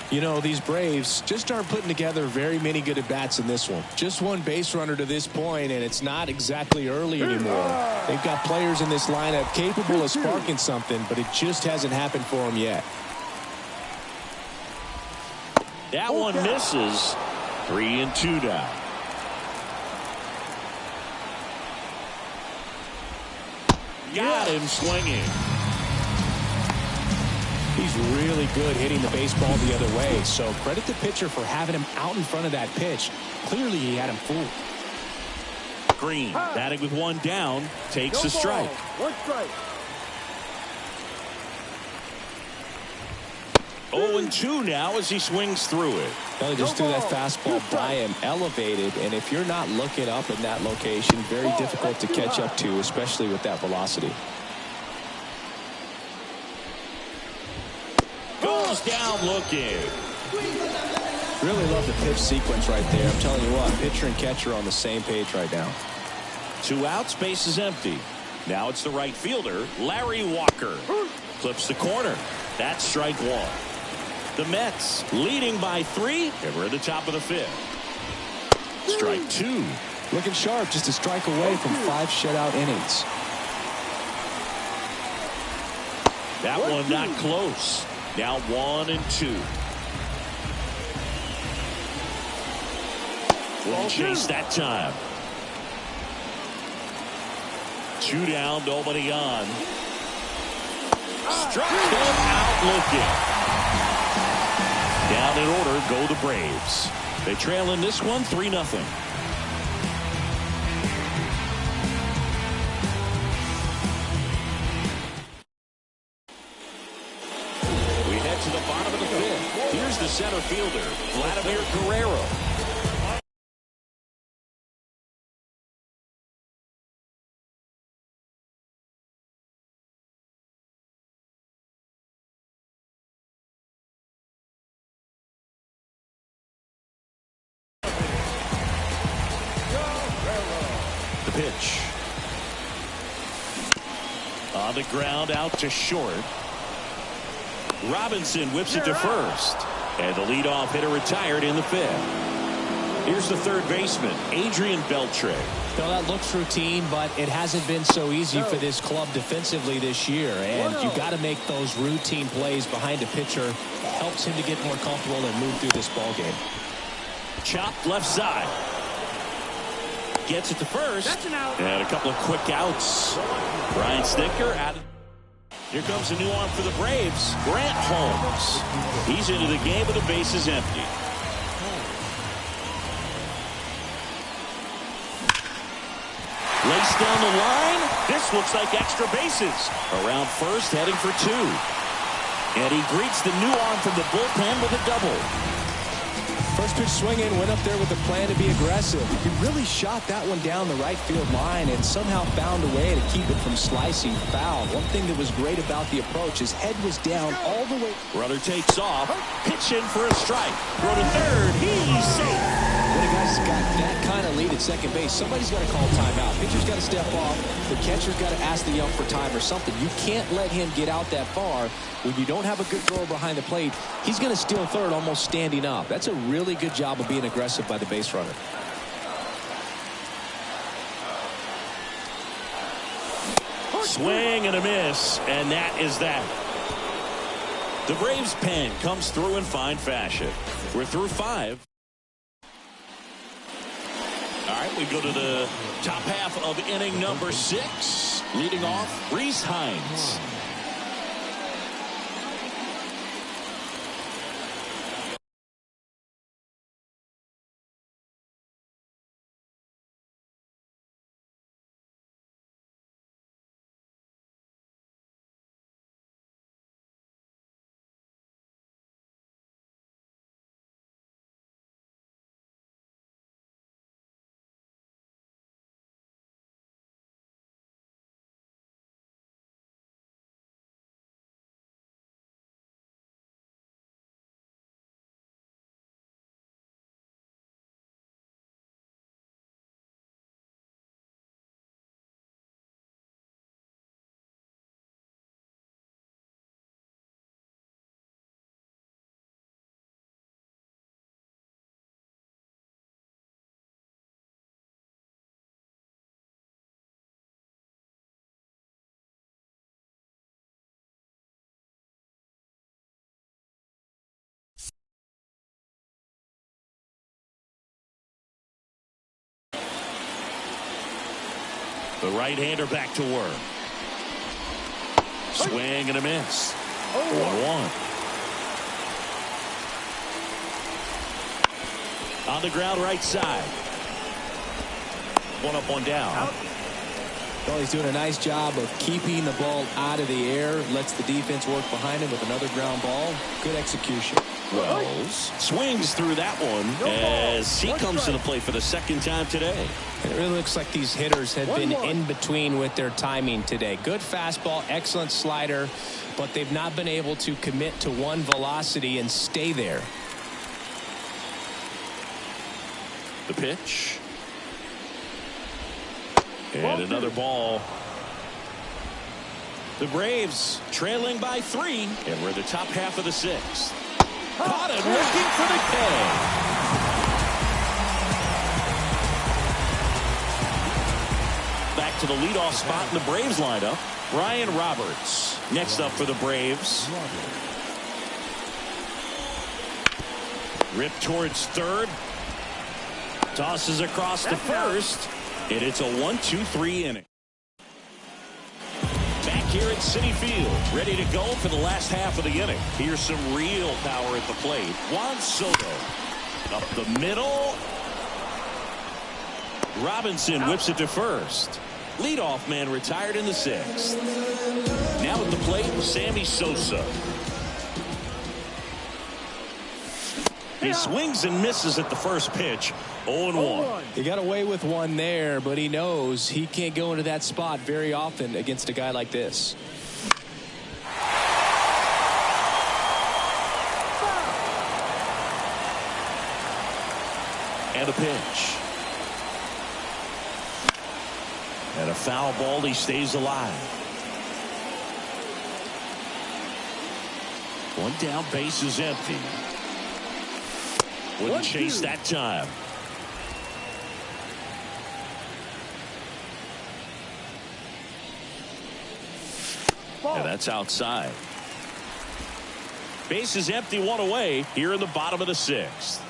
You know, these Braves just aren't putting together very many good at-bats in this one. Just one base runner to this point, and it's not exactly early anymore. They've got players in this lineup capable of sparking something, but it just hasn't happened for them yet. That one misses. 3-2 now. Got him swinging. He's really good hitting the baseball the other way, so credit the pitcher for having him out in front of that pitch. Clearly he had him fooled. Green batting with 1 down, takes a strike. 1 strike. 0-2 now as he swings through it. Well, he just threw that fastball by him, elevated, and if you're not looking up in that location, very difficult to catch up to, especially with that velocity. Goes down looking. Really love the pitch sequence right there. I'm telling you what, pitcher and catcher are on the same page right now. 2 outs, base is empty. Now it's the right fielder, Larry Walker. Clips the corner. That's strike 1. The Mets leading by 3, and we're at the top of the 5th. Strike 2. Looking sharp, just a strike away from 5 shutout innings. That one not close. Now 1-2. Won't chase that time. 2 down, nobody on. Struck him out looking. Down in order go the Braves. They trail in this one 3-0. We head to the bottom of the 5th. Here's the center fielder, Vladimir Guerrero. The pitch. On the ground, out to short. Robinson whips it to first. And the leadoff hitter retired in the 5th. Here's the third baseman, Adrian Beltre. Well, that looks routine, but it hasn't been so easy for this club defensively this year. And you got to make those routine plays behind a pitcher. It helps him to get more comfortable and move through this ball game. Chopped left side. Gets it to first. And a couple of quick outs. Brian Snitker added. Here comes a new arm for the Braves, Grant Holmes. He's into the game with the bases empty. Laced down the line. This looks like extra bases. Around first, heading for 2. And he greets the new arm from the bullpen with a double. First pitch swinging, went up there with a plan to be aggressive. He really shot that one down the right field line and somehow found a way to keep it from slicing foul. One thing that was great about the approach, his head was down all the way. Runner takes off, pitch in for a strike. Throw to third, he's safe. When a guy's got that kind of lead at second base, somebody's got to call timeout. Pitcher's got to step off. The catcher's got to ask the ump for time or something. You can't let him get out that far. When you don't have a good thrower behind the plate, he's going to steal third almost standing up. That's a really good job of being aggressive by the base runner. Swing and a miss, and that is that. The Braves pen comes through in fine fashion. We're through 5. All right, we go to the top half of inning number 6. Leading off, Reese Hines. The right-hander back to work. Swing and a miss. 1-1. On the ground right side. 1 up, 1 down. Well, he's doing a nice job of keeping the ball out of the air. Lets the defense work behind him with another ground ball. Good execution. Wells swings through that one as he comes to the plate for the second time today. It really looks like these hitters have been in between with their timing today. Good fastball, excellent slider, but they've not been able to commit to one velocity and stay there. The pitch. And another ball. The Braves trailing by 3, and we're at the top half of the 6th. Caught it, looking for the K. Back to the leadoff spot in the Braves lineup. Ryan Roberts next up for the Braves. Ripped towards third. Tosses across to first. And it's a 1-2-3 inning. Back here at Citi Field, ready to go for the last half of the inning. Here's some real power at the plate. Juan Soto up the middle. Robinson whips it to first. Leadoff man retired in the sixth. Now at the plate, Sammy Sosa. He swings and misses at the first pitch. 0-1. He got away with one there, but he knows he can't go into that spot very often against a guy like this. And a pitch. And a foul ball. He stays alive. One down, base is empty. Wouldn't chase that time. And that's outside. Base is empty, one away here in the bottom of the sixth.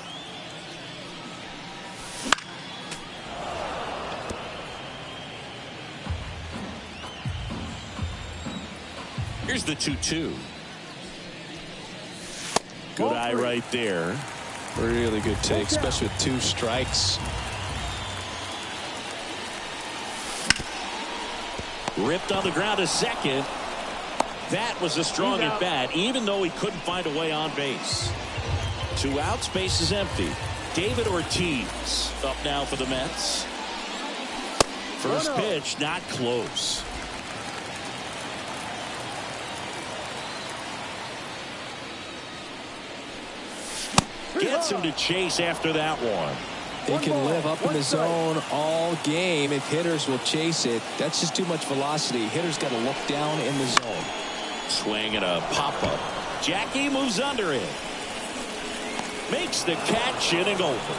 Here's the 2-2. Good eye right there. Really good take, especially with 2 strikes. Ripped on the ground to second. That was a strong at bat, even though he couldn't find a way on base. 2 outs, base is empty. David Ortiz up now for the Mets. First pitch, not close. Gets him to chase after that one. They can live up in the zone all game if hitters will chase it. That's just too much velocity. Hitters got to look down in the zone. Swing and a pop-up. Jackie moves under it. Makes the catch, inning over.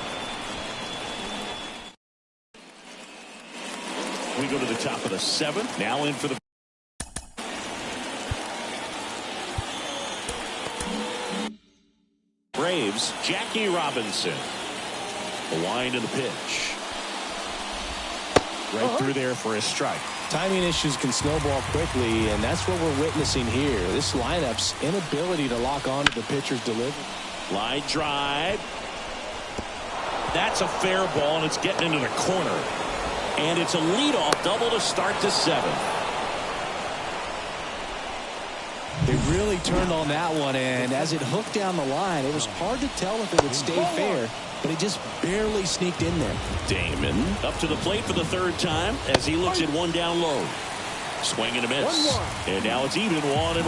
We go to the top of the 7th. Now in for the Braves, Jackie Robinson. A wind of the pitch. Right through there for a strike. Timing issues can snowball quickly, and that's what we're witnessing here. This lineup's inability to lock on to the pitcher's delivery. Line drive. That's a fair ball, and it's getting into the corner. And it's a leadoff double to start the 7th. They really turned on that one, and as it hooked down the line, it was hard to tell if it would stay fair, but it just barely sneaked in there. Damon up to the plate for the 3rd time as he looks at one down low. Swing and a miss. And now it's even 1-1.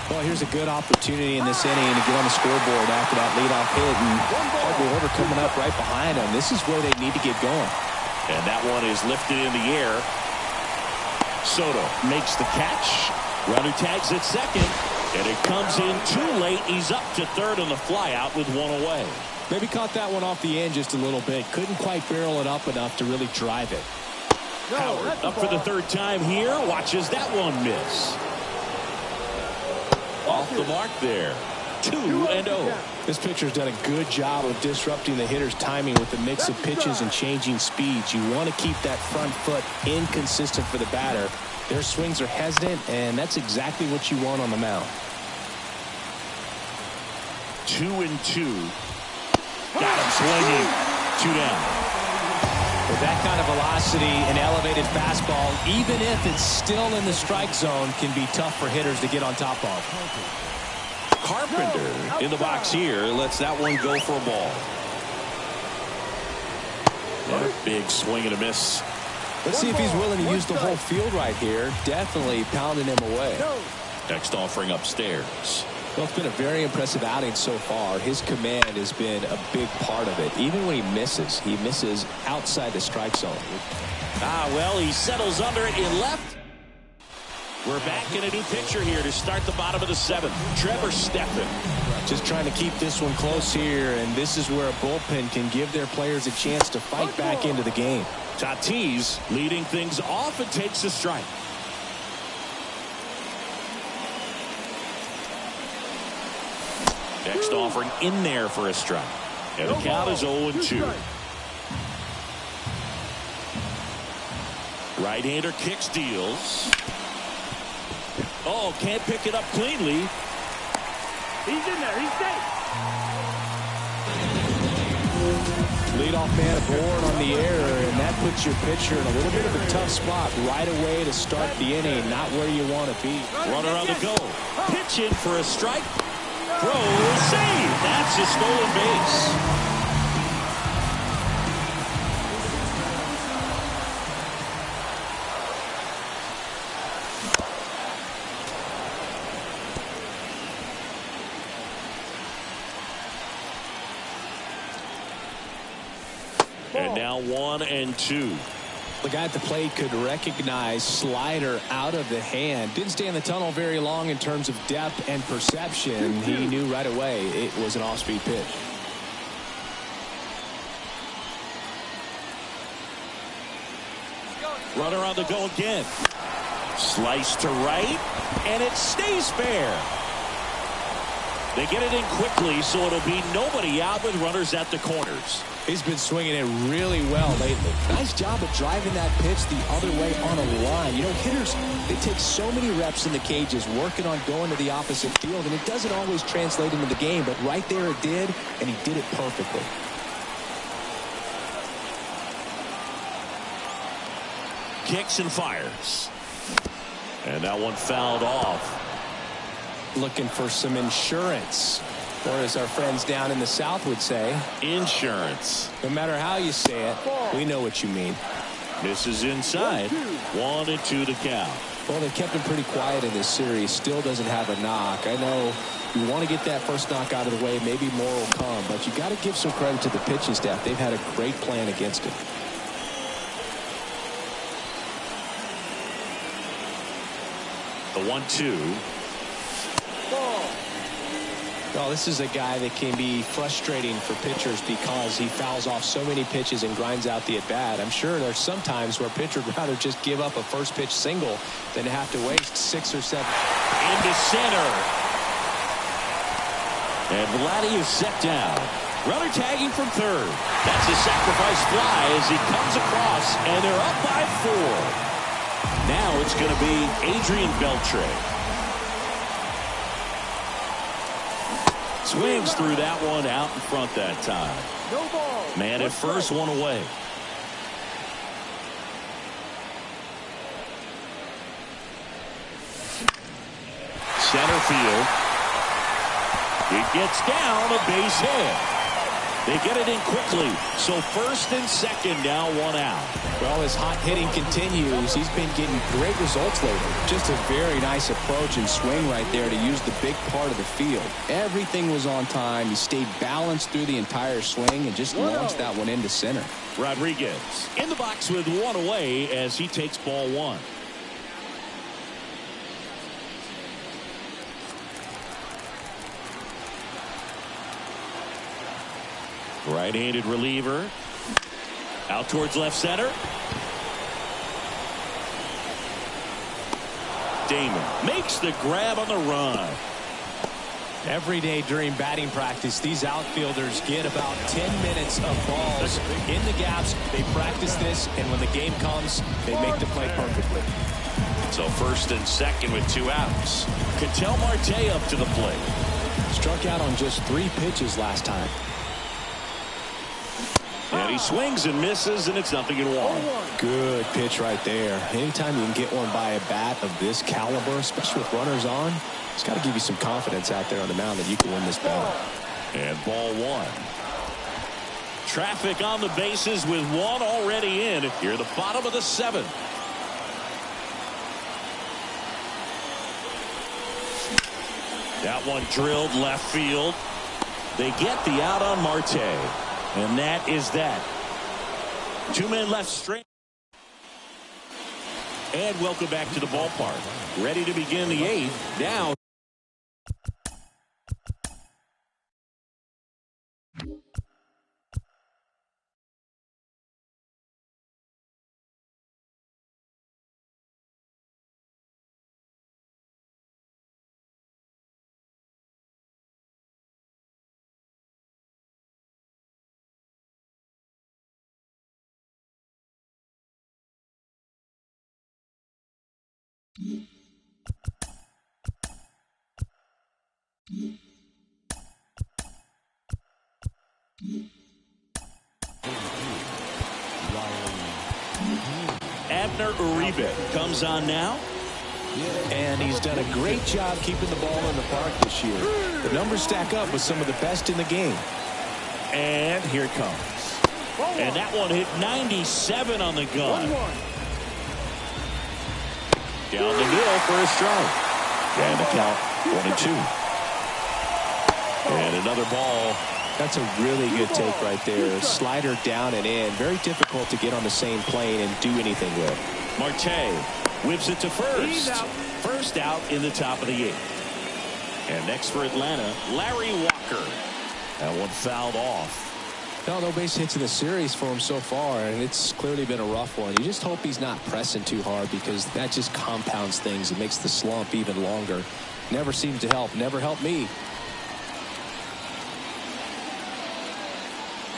Well, here's a good opportunity in this inning to get on the scoreboard after that leadoff hit, and hard order coming up right behind them. This is where they need to get going. And that one is lifted in the air. Soto makes the catch. Runner tags at second, and it comes in too late. He's up to 3rd on the flyout with 1 away. Maybe caught that one off the end just a little bit. Couldn't quite barrel it up enough to really drive it. Howard up for the 3rd time here. Watches that one miss. Off the mark there. 2-0. This pitcher's done a good job of disrupting the hitter's timing with the mix of pitches and changing speeds. You want to keep that front foot inconsistent for the batter. Their swings are hesitant, and that's exactly what you want on the mound. 2-2. Got him swinging. 2 down. With that kind of velocity, an elevated fastball, even if it's still in the strike zone, can be tough for hitters to get on top of. Carpenter in the box here lets that one go for a ball. And a big swing and a miss. Let's see if he's willing to use the whole field right here. Definitely pounding him away. Next offering upstairs. Well, it's been a very impressive outing so far. His command has been a big part of it. Even when he misses outside the strike zone. Well, he settles under it in left. We're back in a new picture here to start the bottom of the 7th. Trevor Stephan. Just trying to keep this one close here, and this is where a bullpen can give their players a chance to fight back into the game. Tatis leading things off and takes a strike. Next offering in there for a strike. And the count is 0-2. Right-hander kicks, deals. Oh, can't pick it up cleanly. He's in there. He's safe. Leadoff man born on the air, and that puts your pitcher in a little bit of a tough spot right away to start the inning. Not where you want to be. Runner on the go. Pitch in for a strike. Throw, save. That's a stolen base. And now 1-2. The guy at the plate could recognize slider out of the hand. Didn't stay in the tunnel very long in terms of depth and perception. He knew right away it was an off-speed pitch. Runner on the go again. Slice to right, and it stays fair. They get it in quickly, so it'll be nobody out with runners at the corners. He's been swinging it really well lately. Nice job of driving that pitch the other way on a line. You know, hitters, they take so many reps in the cages working on going to the opposite field, and it doesn't always translate into the game, but right there it did, and he did it perfectly. Kicks and fires. And that one fouled off. Looking for some insurance, or as our friends down in the South would say, insurance. No matter how you say it, we know what you mean. Misses inside. 1-2 to count. Well, they kept him pretty quiet in this series. Still doesn't have a knock. I know you want to get that first knock out of the way. Maybe more will come, but you got to give some credit to the pitching staff. They've had a great plan against him. The 1-2. Well, this is a guy that can be frustrating for pitchers because he fouls off so many pitches and grinds out the at-bat. I'm sure there's some times where a pitcher would rather just give up a first pitch single than have to waste 6 or 7. Into center. And Vladdy is set down. Runner tagging from third. That's a sacrifice fly as he comes across, and they're up by 4. Now it's going to be Adrian Beltre. Swings through that one out in front that time. No ball. Man at first, one away. Center field. It gets down, a base hit. They get it in quickly. So first and second now, 1 out. Well, his hot hitting continues. He's been getting great results lately. Just a very nice approach and swing right there to use the big part of the field. Everything was on time. He stayed balanced through the entire swing and just launched that one into center. Rodriguez in the box with 1 away as he takes ball 1. Right-handed reliever. Out towards left center. Damon makes the grab on the run. Every day during batting practice, these outfielders get about 10 minutes of balls in the gaps. They practice this, and when the game comes, they make the play perfectly. So first and second with 2 outs. Ketel Marte up to the plate. Struck out on just 3 pitches last time. And he swings and misses, and it's 0-1. Good pitch right there. Anytime you can get one by a bat of this caliber, especially with runners on, it's got to give you some confidence out there on the mound that you can win this battle. And ball 1. Traffic on the bases with 1 already in. Here at the bottom of the 7th. That one drilled left field. They get the out on Marte. And that is that. 2 men left straight. And welcome back to the ballpark. Ready to begin the 8th. Now. Abner Uribe comes on now. And he's done a great job keeping the ball in the park this year. The numbers stack up with some of the best in the game. And here it comes. And that one hit 97 on the gun. Down the middle for a strike. And the count 1-2. And another ball. That's a really good take right there. Slider down and in. Very difficult to get on the same plane and do anything with. Marte whips it to first. First out in the top of the 8th. And next for Atlanta, Larry Walker. That one fouled off. No base hits in the series for him so far, and it's clearly been a rough one. You just hope he's not pressing too hard, because that just compounds things. It makes the slump even longer. Never seems to help. Never helped me.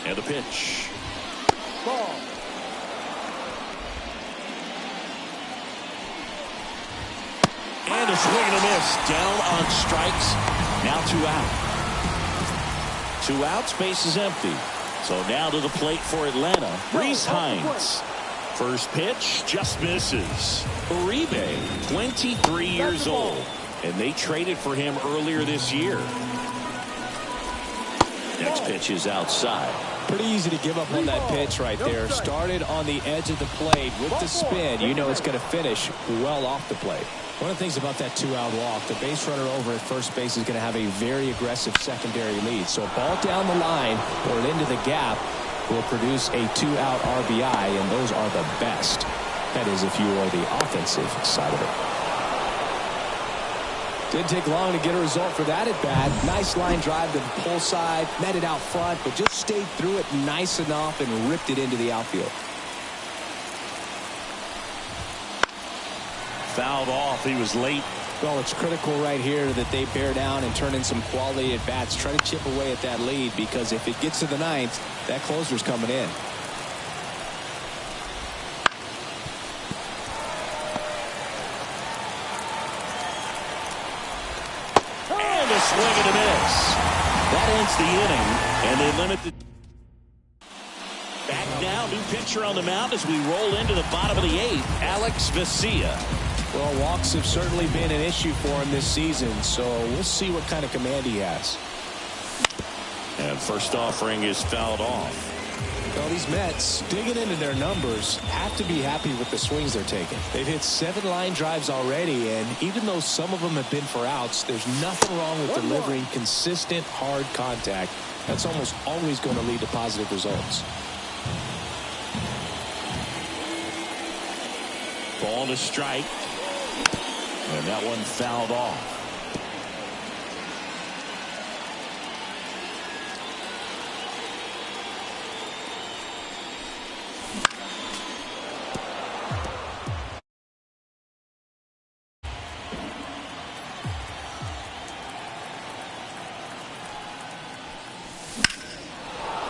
And the pitch. Ball. And a swing and a miss. Down on strikes. Now 2 out. 2 outs, base is empty. So now to the plate for Atlanta, Reese Hines. First pitch just misses. Uribe, 23 years old, and they traded for him earlier this year. Next pitch is outside. Pretty easy to give up on that pitch right there. Started on the edge of the plate with the spin. You know it's going to finish well off the plate. One of the things about that 2-out walk, the base runner over at first base is going to have a very aggressive secondary lead. So a ball down the line or into the gap will produce a 2-out RBI, and those are the best. That is, if you are the offensive side of it. Didn't take long to get a result for that at bat. Nice line drive to the pull side, met it out front, but just stayed through it nice enough and ripped it into the outfield. Fouled off. He was late. Well, it's critical right here that they bear down and turn in some quality at bats. Try to chip away at that lead, because if it gets to the 9th, that closer's coming in. And a swing and a miss. That ends the inning, and they limit the. Back now, new pitcher on the mound as we roll into the bottom of the 8th, Alex Vesia. Well, walks have certainly been an issue for him this season, so we'll see what kind of command he has. And first offering is fouled off. Well, these Mets, digging into their numbers, have to be happy with the swings they're taking. They've hit 7 line drives already, and even though some of them have been for outs, there's nothing wrong with delivering consistent, hard contact. That's almost always going to lead to positive results. Ball to strike. And that one fouled off.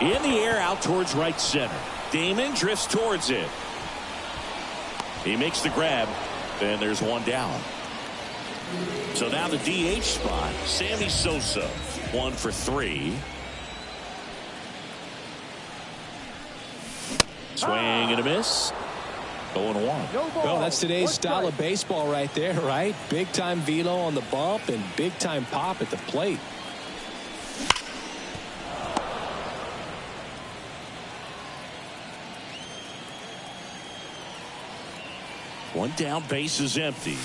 In the air, out towards right center. Damon drifts towards it. He makes the grab, and there's one down. So now the DH spot, Sammy Sosa, 1 for 3. Swing and a miss. 0-1. Well, that's today's style of baseball right there, right? Big time velo on the bump and big time pop at the plate. One down, base is empty.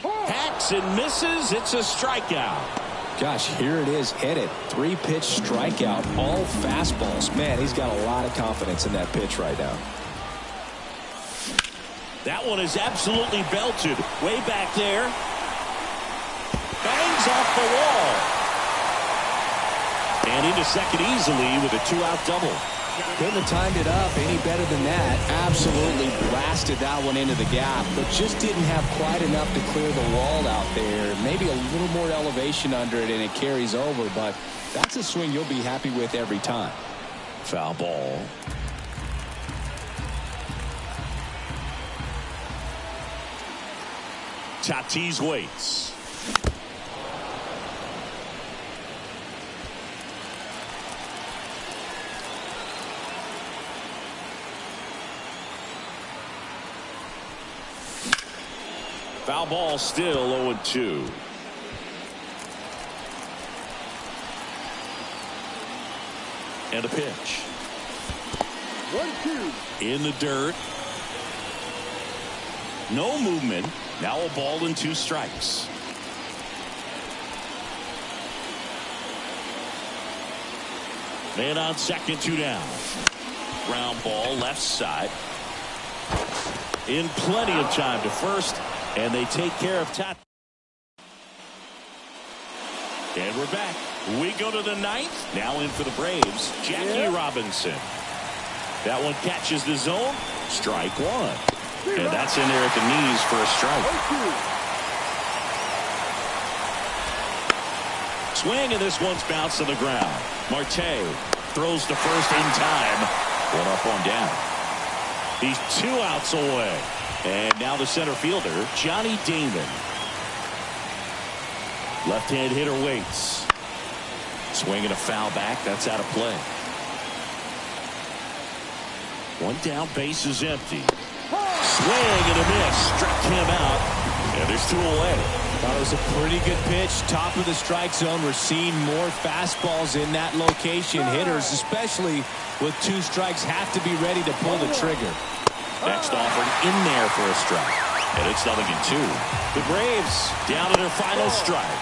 Hacks and misses. It's a strikeout. Gosh, here it is, hit it. 3-pitch strikeout, all fastballs. Man, he's got a lot of confidence in that pitch right now. That one is absolutely belted. Way back there. Bangs off the wall. And into second easily with a 2-out double. Couldn't have timed it up any better than that. Absolutely blasted that one into the gap, but just didn't have quite enough to clear the wall out there. Maybe a little more elevation under it and it carries over, but that's a swing you'll be happy with every time. Foul ball. Tatis waits. Foul ball, still 0-2. And a pitch. 1-2. In the dirt. No movement. Now a ball and 2 strikes. Man on second, 2 down. Ground ball left side. In plenty of time to first. And they take care of Tat. And we're back. We go to the 9th. Now in for the Braves, Jackie Robinson. That one catches the zone. Strike 1. And that's in there at the knees for a strike. Swing, and this one's bounced to the ground. Marte throws to first in time. 1 up, 1 down. He's 2 outs away. And now the center fielder, Johnny Damon. Left-hand hitter waits. Swinging a foul back. That's out of play. 1 down, base is empty. Swing and a miss. Struck him out. And there's 2 away. Thought it was a pretty good pitch. Top of the strike zone. We're seeing more fastballs in that location. Hitters, especially with 2 strikes, have to be ready to pull the trigger. Next offered in there for a strike. And it's 0-2. The Braves down to their final strike.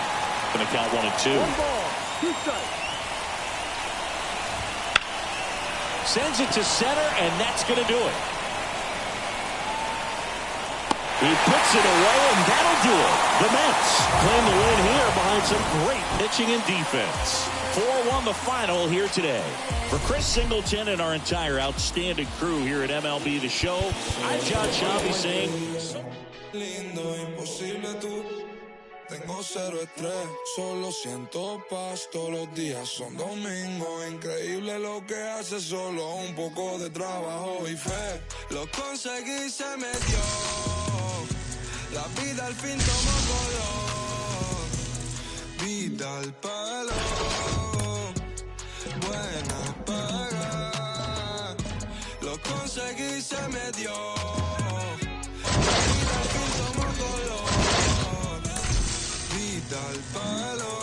Going to count 1 and 2. 1 ball, 2 strikes. Sends it to center, and that's going to do it. He puts it away, and that'll do it. The Mets claim the win here behind some great pitching and defense. 4-1 the final here today. For Chris Singleton and our entire outstanding crew here at MLB The Show, I'm John Shabby saying... Lindo, imposible tú. Tengo 0 estrés, solo siento paz. Todos los días son domingo. Increíble lo que hace, solo un poco de trabajo y fe. Lo conseguí, se me dio. La vida al fin tomó color. Vida al palo. Buena paga. Lo conseguí, se me dio. La vida al fin tomó color. Vida al palo.